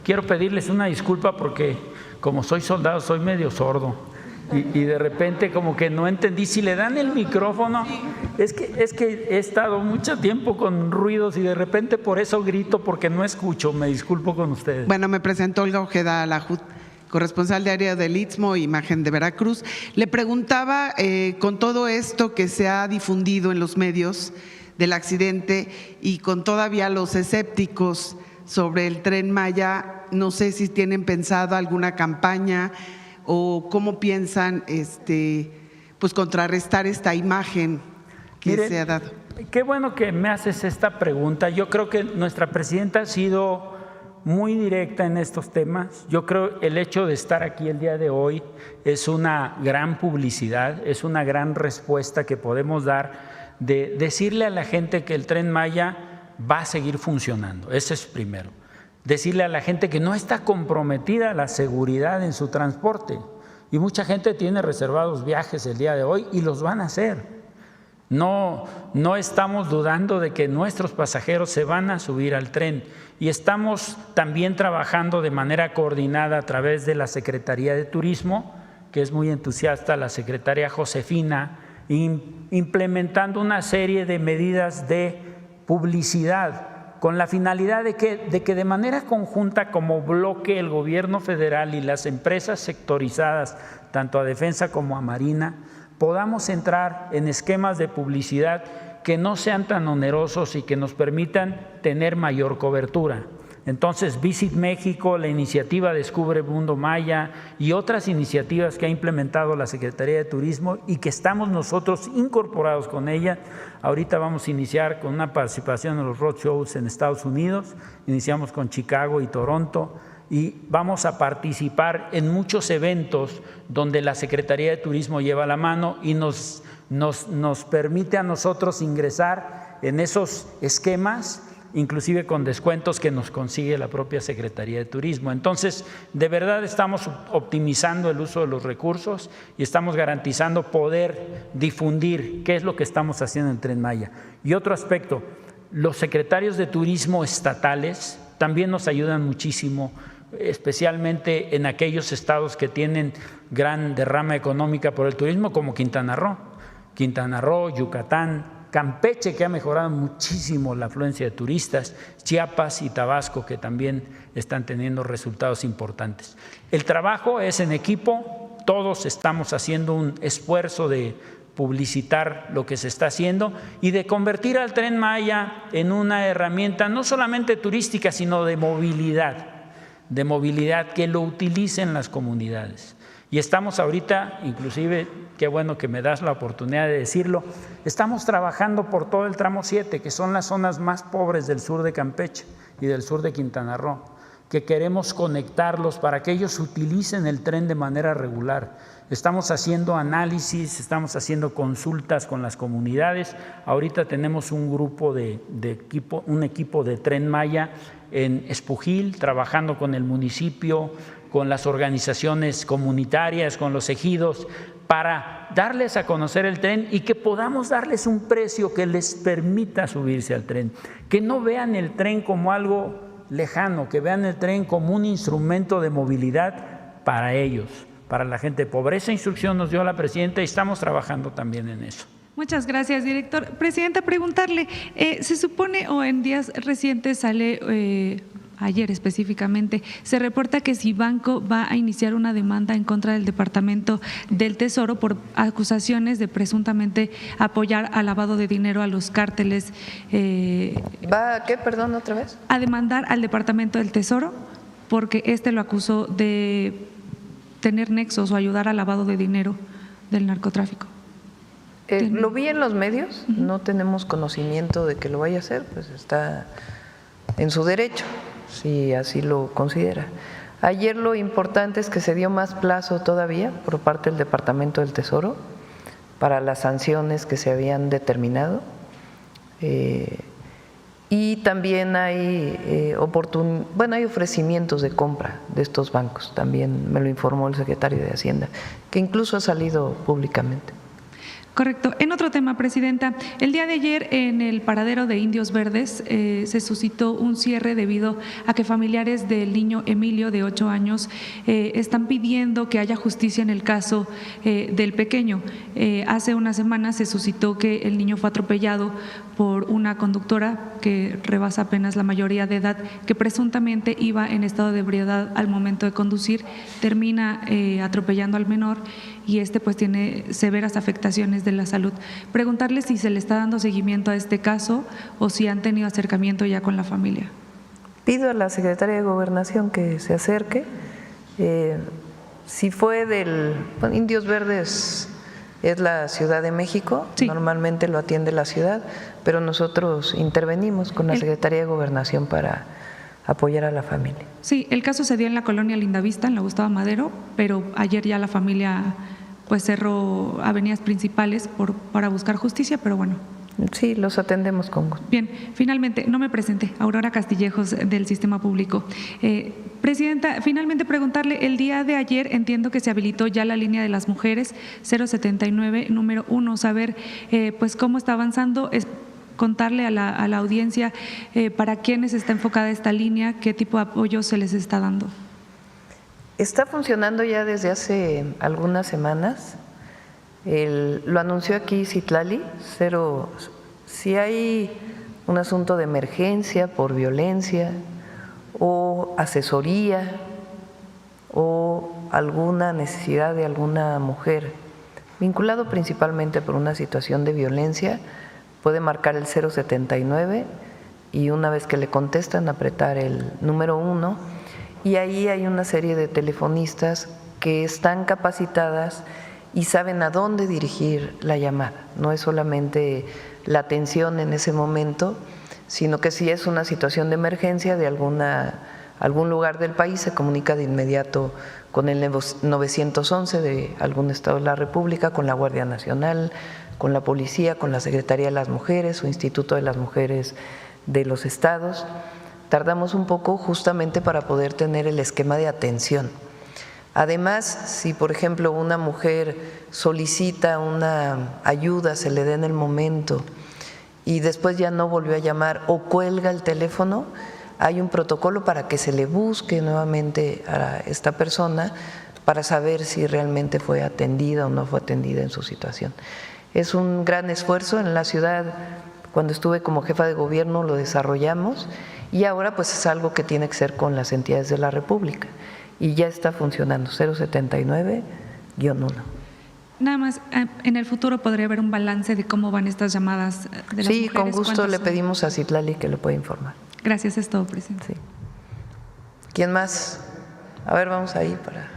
Quiero pedirles una disculpa porque como soy soldado soy medio sordo y de repente como que no entendí. Si le dan el micrófono, es que he estado mucho tiempo con ruidos y de repente por eso grito porque no escucho. Me disculpo con ustedes. Bueno, me presentó Olga Ojeda Alajut, corresponsal de área del Istmo, Imagen de Veracruz. Le preguntaba, con todo esto que se ha difundido en los medios del accidente y con todavía los escépticos sobre el Tren Maya, no sé si tienen pensado alguna campaña o cómo piensan pues contrarrestar esta imagen que se ha dado. Qué bueno que me haces esta pregunta. Yo creo que nuestra presidenta ha sido muy directa en estos temas. Yo creo el hecho de estar aquí el día de hoy es una gran publicidad, es una gran respuesta que podemos dar de decirle a la gente que el Tren Maya va a seguir funcionando. Eso es primero. Decirle a la gente que no está comprometida la seguridad en su transporte. Y mucha gente tiene reservados viajes el día de hoy y los van a hacer. No estamos dudando de que nuestros pasajeros se van a subir al tren. Y estamos también trabajando de manera coordinada a través de la Secretaría de Turismo, que es muy entusiasta, la secretaria Josefina, implementando una serie de medidas de publicidad con la finalidad de que de manera conjunta como bloque el gobierno federal y las empresas sectorizadas, tanto a Defensa como a Marina, podamos entrar en esquemas de publicidad que no sean tan onerosos y que nos permitan tener mayor cobertura. Entonces, Visit México, la iniciativa Descubre Mundo Maya y otras iniciativas que ha implementado la Secretaría de Turismo y que estamos nosotros incorporados con ella. Ahorita vamos a iniciar con una participación en los roadshows en Estados Unidos, iniciamos con Chicago y Toronto y vamos a participar en muchos eventos donde la Secretaría de Turismo lleva la mano y nos permite a nosotros ingresar en esos esquemas, inclusive con descuentos que nos consigue la propia Secretaría de Turismo. Entonces, de verdad estamos optimizando el uso de los recursos y estamos garantizando poder difundir qué es lo que estamos haciendo en Tren Maya. Y otro aspecto, los secretarios de turismo estatales también nos ayudan muchísimo, especialmente en aquellos estados que tienen gran derrama económica por el turismo, como Quintana Roo, Yucatán, Campeche, que ha mejorado muchísimo la afluencia de turistas, Chiapas y Tabasco, que también están teniendo resultados importantes. El trabajo es en equipo, todos estamos haciendo un esfuerzo de publicitar lo que se está haciendo y de convertir al Tren Maya en una herramienta no solamente turística, sino de movilidad que lo utilicen las comunidades. Y estamos ahorita, inclusive, qué bueno que me das la oportunidad de decirlo, estamos trabajando por todo el tramo 7, que son las zonas más pobres del sur de Campeche y del sur de Quintana Roo, que queremos conectarlos para que ellos utilicen el tren de manera regular. Estamos haciendo análisis, estamos haciendo consultas con las comunidades. Ahorita tenemos un grupo un equipo de Tren Maya en Espujil, trabajando con el municipio, con las organizaciones comunitarias, con los ejidos, para darles a conocer el tren y que podamos darles un precio que les permita subirse al tren. Que no vean el tren como algo lejano, que vean el tren como un instrumento de movilidad para ellos, para la gente pobre. Esa instrucción nos dio la presidenta y estamos trabajando también en eso. Muchas gracias, director. Presidenta, preguntarle, se supone o en días recientes sale, ayer específicamente, se reporta que Cibanco va a iniciar una demanda en contra del Departamento del Tesoro por acusaciones de presuntamente apoyar al lavado de dinero a los cárteles. ¿Va a qué? Perdón, otra vez. A demandar al Departamento del Tesoro porque lo acusó de tener nexos o ayudar al lavado de dinero del narcotráfico. Lo vi en los medios, no tenemos conocimiento de que lo vaya a hacer, pues está en su derecho, si así lo considera. Ayer lo importante es que se dio más plazo todavía por parte del Departamento del Tesoro para las sanciones que se habían determinado. Y también hay hay ofrecimientos de compra de estos bancos, también me lo informó el secretario de Hacienda, que incluso ha salido públicamente. Correcto. En otro tema, Presidenta, el día de ayer en el paradero de Indios Verdes se suscitó un cierre debido a que familiares del niño Emilio, de 8 años, están pidiendo que haya justicia en el caso del pequeño. Hace unas semanas se suscitó que el niño fue atropellado por una conductora que rebasa apenas la mayoría de edad, que presuntamente iba en estado de ebriedad al momento de conducir, termina atropellando al menor y pues tiene severas afectaciones de la salud. Preguntarle si se le está dando seguimiento a este caso o si han tenido acercamiento ya con la familia. Pido a la Secretaría de Gobernación que se acerque. Si fue Indios Verdes es la Ciudad de México, sí. Normalmente lo atiende la ciudad, pero nosotros intervenimos con la Secretaría de Gobernación para apoyar a la familia. Sí, el caso se dio en la colonia Lindavista, en la Gustavo Madero, pero ayer ya la familia pues cerró avenidas principales para buscar justicia, pero bueno. Sí, los atendemos con gusto. Bien, finalmente, no me presenté, Aurora Castillejos del Sistema Público. Presidenta, finalmente preguntarle, el día de ayer entiendo que se habilitó ya la línea de las mujeres 079, número 1, saber pues cómo está avanzando, contarle a la audiencia para quiénes está enfocada esta línea, qué tipo de apoyo se les está dando. Está funcionando ya desde hace algunas semanas. Lo anunció aquí Citlali, si hay un asunto de emergencia por violencia o asesoría o alguna necesidad de alguna mujer, vinculado principalmente por una situación de violencia, puede marcar el 079 y una vez que le contestan apretar el número 1 y ahí hay una serie de telefonistas que están capacitadas y saben a dónde dirigir la llamada. No es solamente la atención en ese momento, sino que si es una situación de emergencia de algún lugar del país, se comunica de inmediato con el 911 de algún estado de la República, con la Guardia Nacional, con la Policía, con la Secretaría de las Mujeres o Instituto de las Mujeres de los estados. Tardamos un poco justamente para poder tener el esquema de atención. Además, si por ejemplo una mujer solicita una ayuda, se le da en el momento y después ya no volvió a llamar o cuelga el teléfono, hay un protocolo para que se le busque nuevamente a esta persona para saber si realmente fue atendida o no fue atendida en su situación. Es un gran esfuerzo en la ciudad. Cuando estuve como jefa de gobierno lo desarrollamos y ahora pues es algo que tiene que ser con las entidades de la República y ya está funcionando, 079-1. Nada más, en el futuro podría haber un balance de cómo van estas llamadas de las mujeres. Sí, con gusto le pedimos a Citlali que lo pueda informar. Gracias, es todo, Presidente. Sí. ¿Quién más? A ver, vamos ahí para…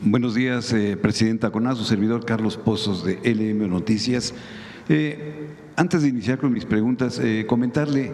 Buenos días, Presidenta CONA, su servidor Carlos Pozos de LM Noticias. Antes de iniciar con mis preguntas, comentarle,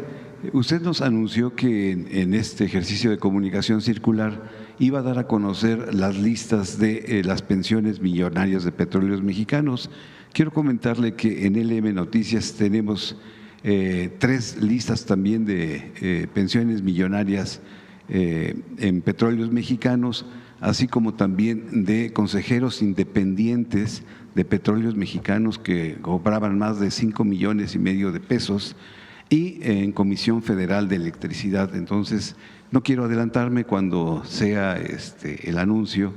usted nos anunció que en este ejercicio de comunicación circular iba a dar a conocer las listas de las pensiones millonarias de Petróleos Mexicanos. Quiero comentarle que en LM Noticias tenemos 3 listas también de pensiones millonarias en Petróleos Mexicanos, así como también de consejeros independientes de Petróleos Mexicanos que cobraban más de 5,5 millones de pesos y en Comisión Federal de Electricidad. Entonces, no quiero adelantarme cuando sea el anuncio,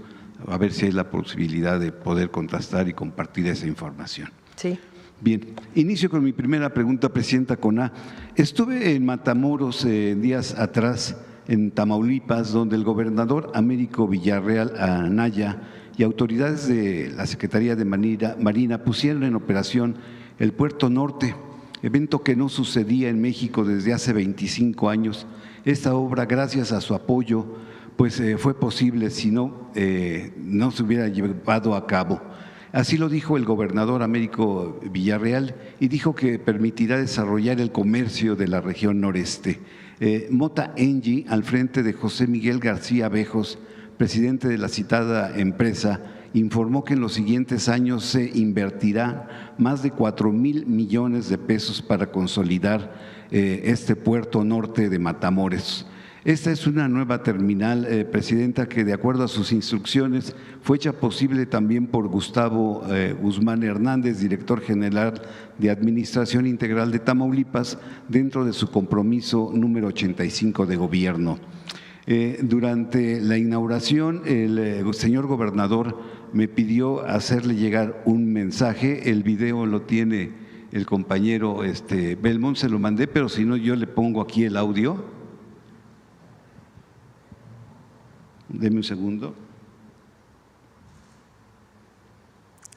a ver si hay la posibilidad de poder contrastar y compartir esa información. Sí. Bien, inicio con mi primera pregunta, Presidenta CONA. Estuve en Matamoros días atrás, en Tamaulipas, donde el gobernador Américo Villarreal Anaya y autoridades de la Secretaría de Marina pusieron en operación el Puerto Norte, evento que no sucedía en México desde hace 25 años. Esta obra, gracias a su apoyo, pues fue posible, si no, no se hubiera llevado a cabo. Así lo dijo el gobernador Américo Villarreal y dijo que permitirá desarrollar el comercio de la región noreste. Mota Engie, al frente de José Miguel García Bejos, presidente de la citada empresa, informó que en los siguientes años se invertirá más de 4,000 millones de pesos para consolidar este puerto norte de Matamoros. Esta es una nueva terminal, Presidenta, que de acuerdo a sus instrucciones fue hecha posible también por Gustavo Guzmán Hernández, director general de Administración Integral de Tamaulipas, dentro de su compromiso número 85 de gobierno. Durante la inauguración, el señor gobernador me pidió hacerle llegar un mensaje. El video lo tiene el compañero Belmont, se lo mandé, pero si no yo le pongo aquí el audio. Deme un segundo.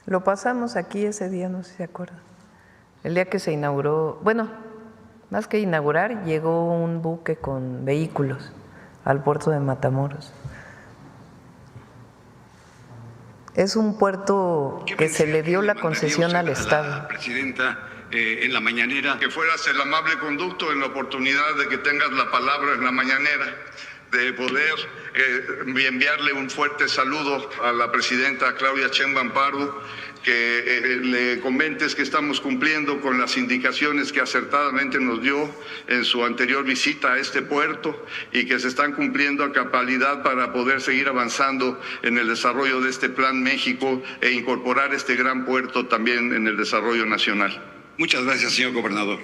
Lo pasamos aquí ese día, no sé si se acuerdan. El día que se inauguró, bueno, más que inaugurar, llegó un buque con vehículos al puerto de Matamoros. Es un puerto que se le dio la concesión al Estado. Presidenta, en la mañanera, que fueras el amable conducto en la oportunidad de que tengas la palabra en la mañanera, de poder enviarle un fuerte saludo a la presidenta Claudia Sheinbaum Pardo, que le comentes que estamos cumpliendo con las indicaciones que acertadamente nos dio en su anterior visita a este puerto y que se están cumpliendo a cabalidad para poder seguir avanzando en el desarrollo de este Plan México e incorporar este gran puerto también en el desarrollo nacional. Muchas gracias, señor gobernador.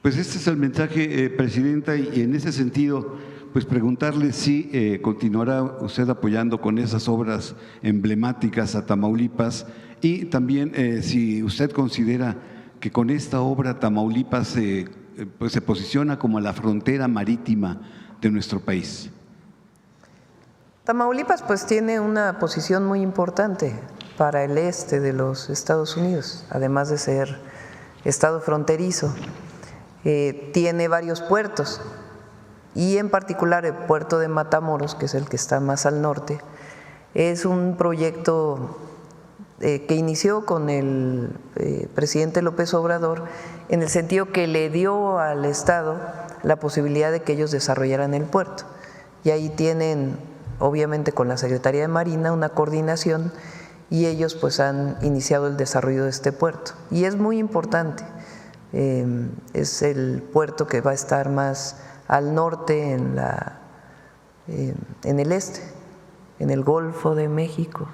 Pues este es el mensaje, Presidenta, y en ese sentido, pues preguntarle si continuará usted apoyando con esas obras emblemáticas a Tamaulipas y también si usted considera que con esta obra Tamaulipas pues se posiciona como la frontera marítima de nuestro país. Tamaulipas pues tiene una posición muy importante para el este de los Estados Unidos, además de ser estado fronterizo. Tiene varios puertos y en particular el puerto de Matamoros, que es el que está más al norte, es un proyecto que inició con el presidente López Obrador en el sentido que le dio al Estado la posibilidad de que ellos desarrollaran el puerto. Y ahí tienen, obviamente con la Secretaría de Marina, una coordinación y ellos pues han iniciado el desarrollo de este puerto. Y es muy importante, es el puerto que va a estar más al norte en el este, en el Golfo de México.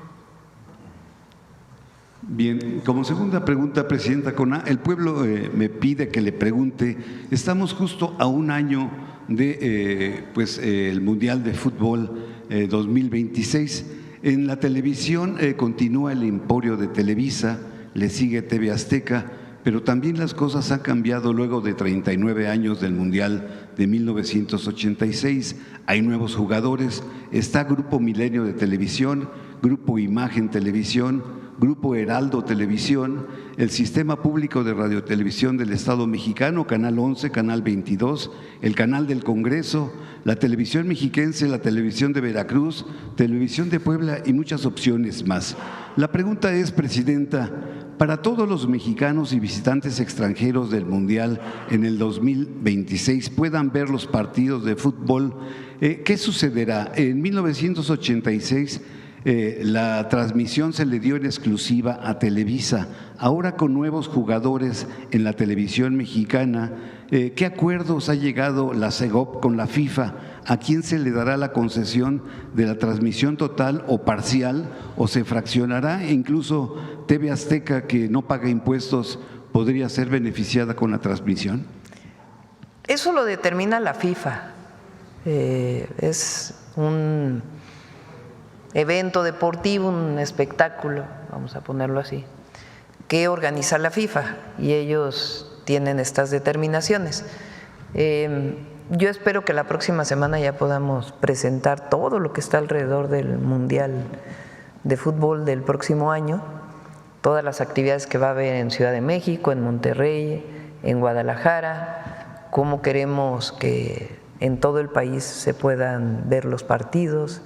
Bien, como segunda pregunta, Presidenta Coná, el pueblo me pide que le pregunte, estamos justo a un año de el Mundial de Fútbol 2026. En la televisión continúa el emporio de Televisa, le sigue TV Azteca, pero también las cosas han cambiado luego de 39 años del Mundial de 1986. Hay nuevos jugadores, está Grupo Milenio de Televisión, Grupo Imagen Televisión, Grupo Heraldo Televisión, el Sistema Público de Radiotelevisión del Estado Mexicano, Canal 11, Canal 22, el Canal del Congreso, la Televisión Mexiquense, la Televisión de Veracruz, Televisión de Puebla y muchas opciones más. La pregunta es, Presidenta, para todos los mexicanos y visitantes extranjeros del Mundial en el 2026 puedan ver los partidos de fútbol, ¿qué sucederá? En 1986 la transmisión se le dio en exclusiva a Televisa. Ahora con nuevos jugadores en la televisión mexicana, ¿qué acuerdos ha llegado la CEGOP con la FIFA? ¿A quién se le dará la concesión de la transmisión total o parcial o se fraccionará? E incluso TV Azteca, que no paga impuestos, ¿podría ser beneficiada con la transmisión? Eso lo determina la FIFA. Es un evento deportivo, un espectáculo, vamos a ponerlo así, que organiza la FIFA y ellos tienen estas determinaciones. Yo espero que la próxima semana ya podamos presentar todo lo que está alrededor del Mundial de Fútbol del próximo año, todas las actividades que va a haber en Ciudad de México, en Monterrey, en Guadalajara, cómo queremos que en todo el país se puedan ver los partidos.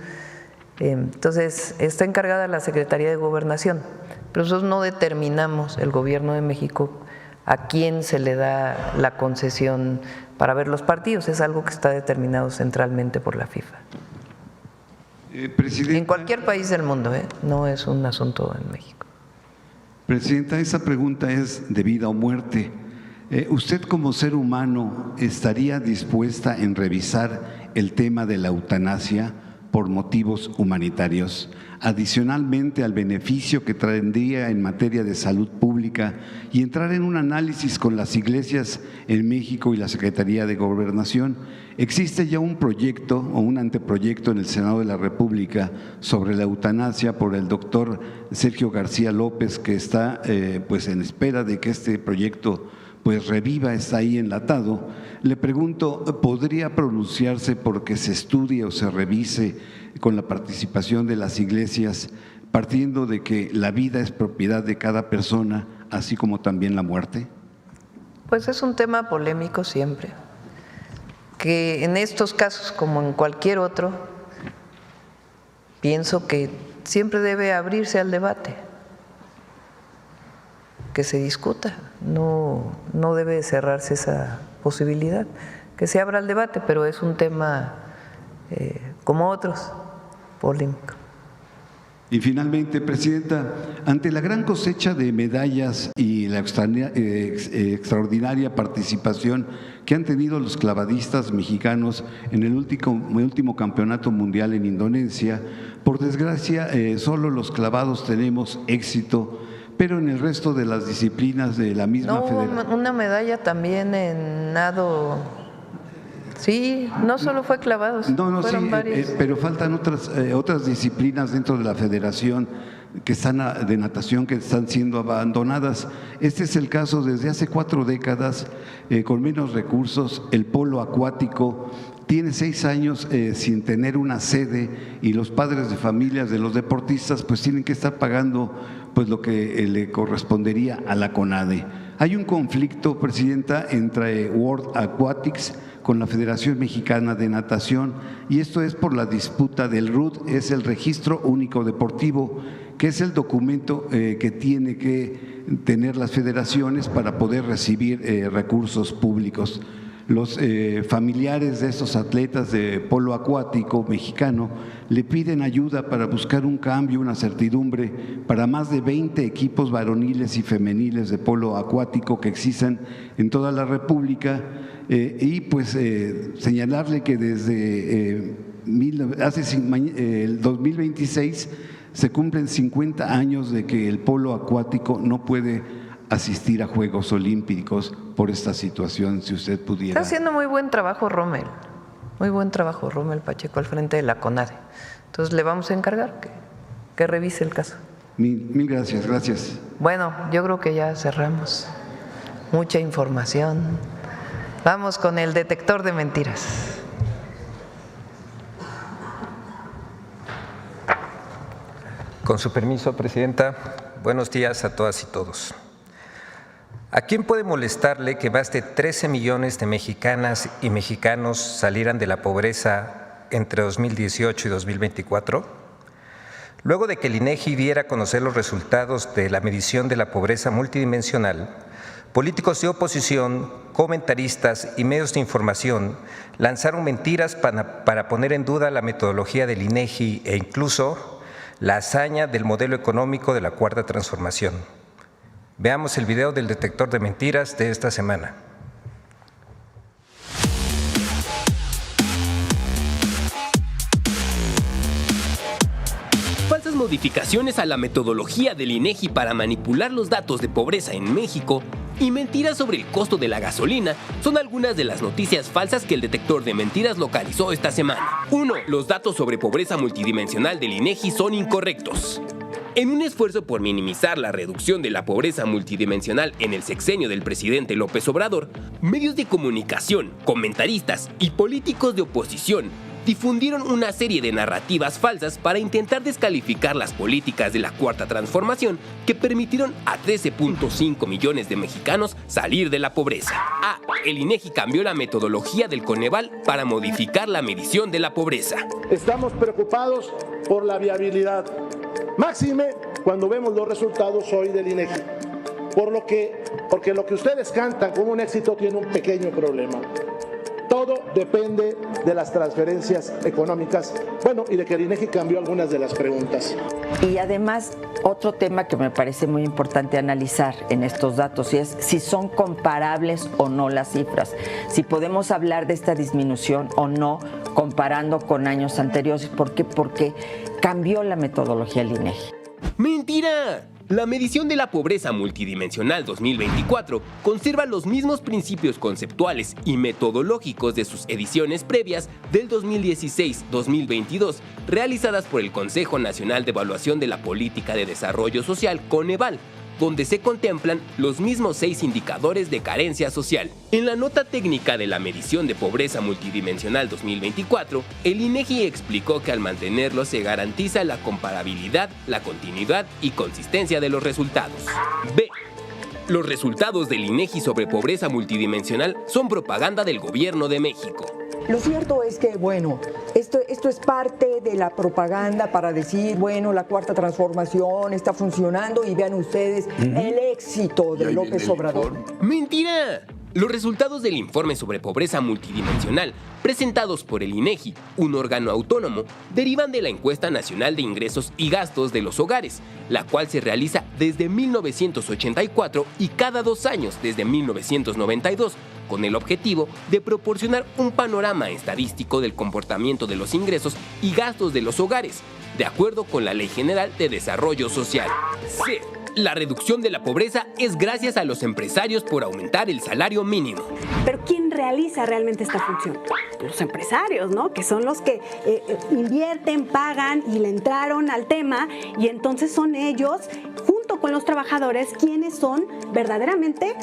Entonces, está encargada la Secretaría de Gobernación, pero nosotros no determinamos, el Gobierno de México, a quién se le da la concesión para ver los partidos. Es algo que está determinado centralmente por la FIFA. En cualquier país del mundo, no es un asunto en México. Presidenta, esa pregunta es de vida o muerte. ¿Usted como ser humano estaría dispuesta en revisar el tema de la eutanasia por motivos humanitarios, adicionalmente al beneficio que traería en materia de salud pública, y entrar en un análisis con las iglesias en México y la Secretaría de Gobernación? Existe ya un proyecto o un anteproyecto en el Senado de la República sobre la eutanasia por el doctor Sergio García López, que está pues en espera de que este proyecto pues reviva, está ahí enlatado. Le pregunto, ¿podría pronunciarse porque se estudie o se revise con la participación de las iglesias, partiendo de que la vida es propiedad de cada persona, así como también la muerte? Pues es un tema polémico siempre, que en estos casos como en cualquier otro, pienso que siempre debe abrirse al debate, que se discuta, no debe cerrarse esa posibilidad, que se abra el debate, pero es un tema como otros, polémico. Y finalmente, Presidenta, ante la gran cosecha de medallas y la extraordinaria participación que han tenido los clavadistas mexicanos en el último campeonato mundial en Indonesia, por desgracia solo los clavados tenemos éxito, pero en el resto de las disciplinas de la misma federación. Una medalla también en nado. Sí, no solo fue clavados, fueron varios. Pero faltan otras disciplinas dentro de la federación que están de natación, que están siendo abandonadas. Este es el caso desde hace 4 décadas, con menos recursos. El polo acuático tiene 6 años sin tener una sede, y los padres de familias de los deportistas pues tienen que estar pagando pues lo que le correspondería a la CONADE. Hay un conflicto, Presidenta, entre World Aquatics con la Federación Mexicana de Natación, y esto es por la disputa del RUD, es el Registro Único Deportivo, que es el documento que tiene que tener las federaciones para poder recibir recursos públicos. Los familiares de estos atletas de polo acuático mexicano le piden ayuda para buscar un cambio, una certidumbre para más de 20 equipos varoniles y femeniles de polo acuático que existen en toda la República, y pues señalarle que desde el 2026 se cumplen 50 años de que el polo acuático no puede asistir a Juegos Olímpicos por esta situación. Si usted pudiera. Está haciendo muy buen trabajo Rommel Pacheco al frente de la CONADE. Entonces le vamos a encargar que revise el caso. Mil gracias, gracias. Bueno, yo creo que ya cerramos. Mucha información. Vamos con el detector de mentiras. Con su permiso, Presidenta, buenos días a todas y todos. ¿A quién puede molestarle que más de 13 millones de mexicanas y mexicanos salieran de la pobreza entre 2018 y 2024? Luego de que el INEGI diera a conocer los resultados de la medición de la pobreza multidimensional, políticos de oposición, comentaristas y medios de información lanzaron mentiras para poner en duda la metodología del INEGI e incluso la hazaña del modelo económico de la Cuarta Transformación. Veamos el video del detector de mentiras de esta semana. Falsas modificaciones a la metodología del INEGI para manipular los datos de pobreza en México y mentiras sobre el costo de la gasolina son algunas de las noticias falsas que el detector de mentiras localizó esta semana. 1. Los datos sobre pobreza multidimensional del INEGI son incorrectos. En un esfuerzo por minimizar la reducción de la pobreza multidimensional en el sexenio del presidente López Obrador, medios de comunicación, comentaristas y políticos de oposición difundieron una serie de narrativas falsas para intentar descalificar las políticas de la Cuarta Transformación que permitieron a 13.5 millones de mexicanos salir de la pobreza. El INEGI cambió la metodología del Coneval para modificar la medición de la pobreza. Estamos preocupados por la viabilidad, máxime cuando vemos los resultados hoy del INEGI, porque lo que ustedes cantan como un éxito tiene un pequeño problema. Todo depende de las transferencias económicas, y de que el INEGI cambió algunas de las preguntas. Y además, otro tema que me parece muy importante analizar en estos datos es si son comparables o no las cifras, si podemos hablar de esta disminución o no comparando con años anteriores. ¿Por qué? Porque cambió la metodología del INEGI. ¡Mentira! La medición de la pobreza multidimensional 2024 conserva los mismos principios conceptuales y metodológicos de sus ediciones previas del 2016-2022, realizadas por el Consejo Nacional de Evaluación de la Política de Desarrollo Social, Coneval, donde se contemplan los mismos 6 indicadores de carencia social. En la nota técnica de la medición de pobreza multidimensional 2024, el INEGI explicó que al mantenerlo se garantiza la comparabilidad, la continuidad y consistencia de los resultados. B. Los resultados del INEGI sobre pobreza multidimensional son propaganda del Gobierno de México. Lo cierto es que, esto es parte de la propaganda para decir, la Cuarta Transformación está funcionando y vean ustedes el éxito de López Obrador. ¡Mentira! Los resultados del informe sobre pobreza multidimensional, presentados por el INEGI, un órgano autónomo, derivan de la Encuesta Nacional de Ingresos y Gastos de los Hogares, la cual se realiza desde 1984 y cada 2 años desde 1992, con el objetivo de proporcionar un panorama estadístico del comportamiento de los ingresos y gastos de los hogares, de acuerdo con la Ley General de Desarrollo Social. C. La reducción de la pobreza es gracias a los empresarios por aumentar el salario mínimo. Pero ¿quién realiza realmente esta función? Los empresarios, ¿no? Que son los que invierten, pagan y le entraron al tema, y entonces son ellos, junto con los trabajadores, quienes son verdaderamente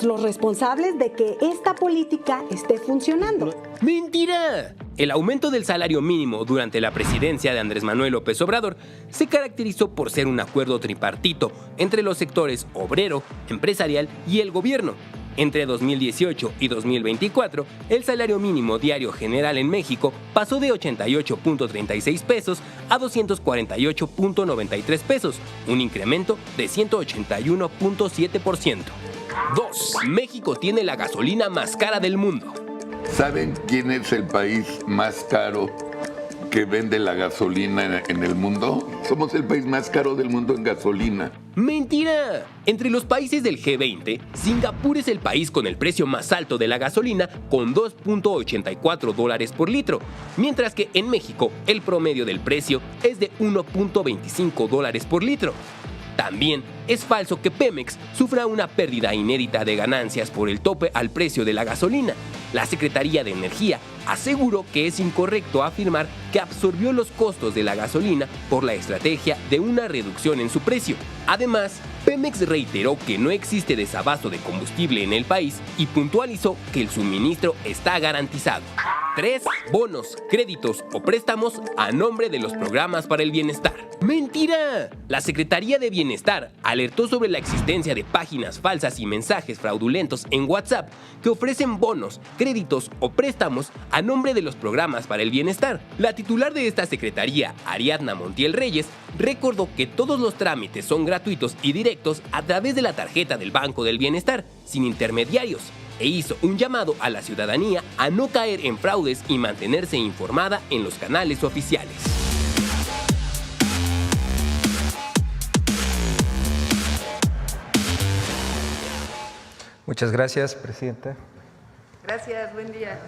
los responsables de que esta política esté funcionando. ¡Mentira! El aumento del salario mínimo durante la presidencia de Andrés Manuel López Obrador se caracterizó por ser un acuerdo tripartito entre los sectores obrero, empresarial y el gobierno. Entre 2018 y 2024, el salario mínimo diario general en México pasó de 88.36 pesos a 248.93 pesos, un incremento de 181.7%. 2. México tiene la gasolina más cara del mundo. ¿Saben quién es el país más caro que vende la gasolina en el mundo? Somos el país más caro del mundo en gasolina. ¡Mentira! Entre los países del G20, Singapur es el país con el precio más alto de la gasolina, con $2.84 por litro, mientras que en México el promedio del precio es de $1.25 por litro. También es falso que Pemex sufra una pérdida inédita de ganancias por el tope al precio de la gasolina. La Secretaría de Energía aseguró que es incorrecto afirmar que absorbió los costos de la gasolina por la estrategia de una reducción en su precio. Además, Pemex reiteró que no existe desabasto de combustible en el país y puntualizó que el suministro está garantizado. 3. Bonos, créditos o préstamos a nombre de los programas para el bienestar. ¡Mentira! La Secretaría de Bienestar alertó sobre la existencia de páginas falsas y mensajes fraudulentos en WhatsApp que ofrecen bonos, créditos o préstamos a nombre de los programas para el bienestar. La titular de esta secretaría, Ariadna Montiel Reyes, recordó que todos los trámites son gratuitos y directos a través de la tarjeta del Banco del Bienestar, sin intermediarios, e hizo un llamado a la ciudadanía a no caer en fraudes y mantenerse informada en los canales oficiales. Muchas gracias, Presidenta. Gracias, buen día.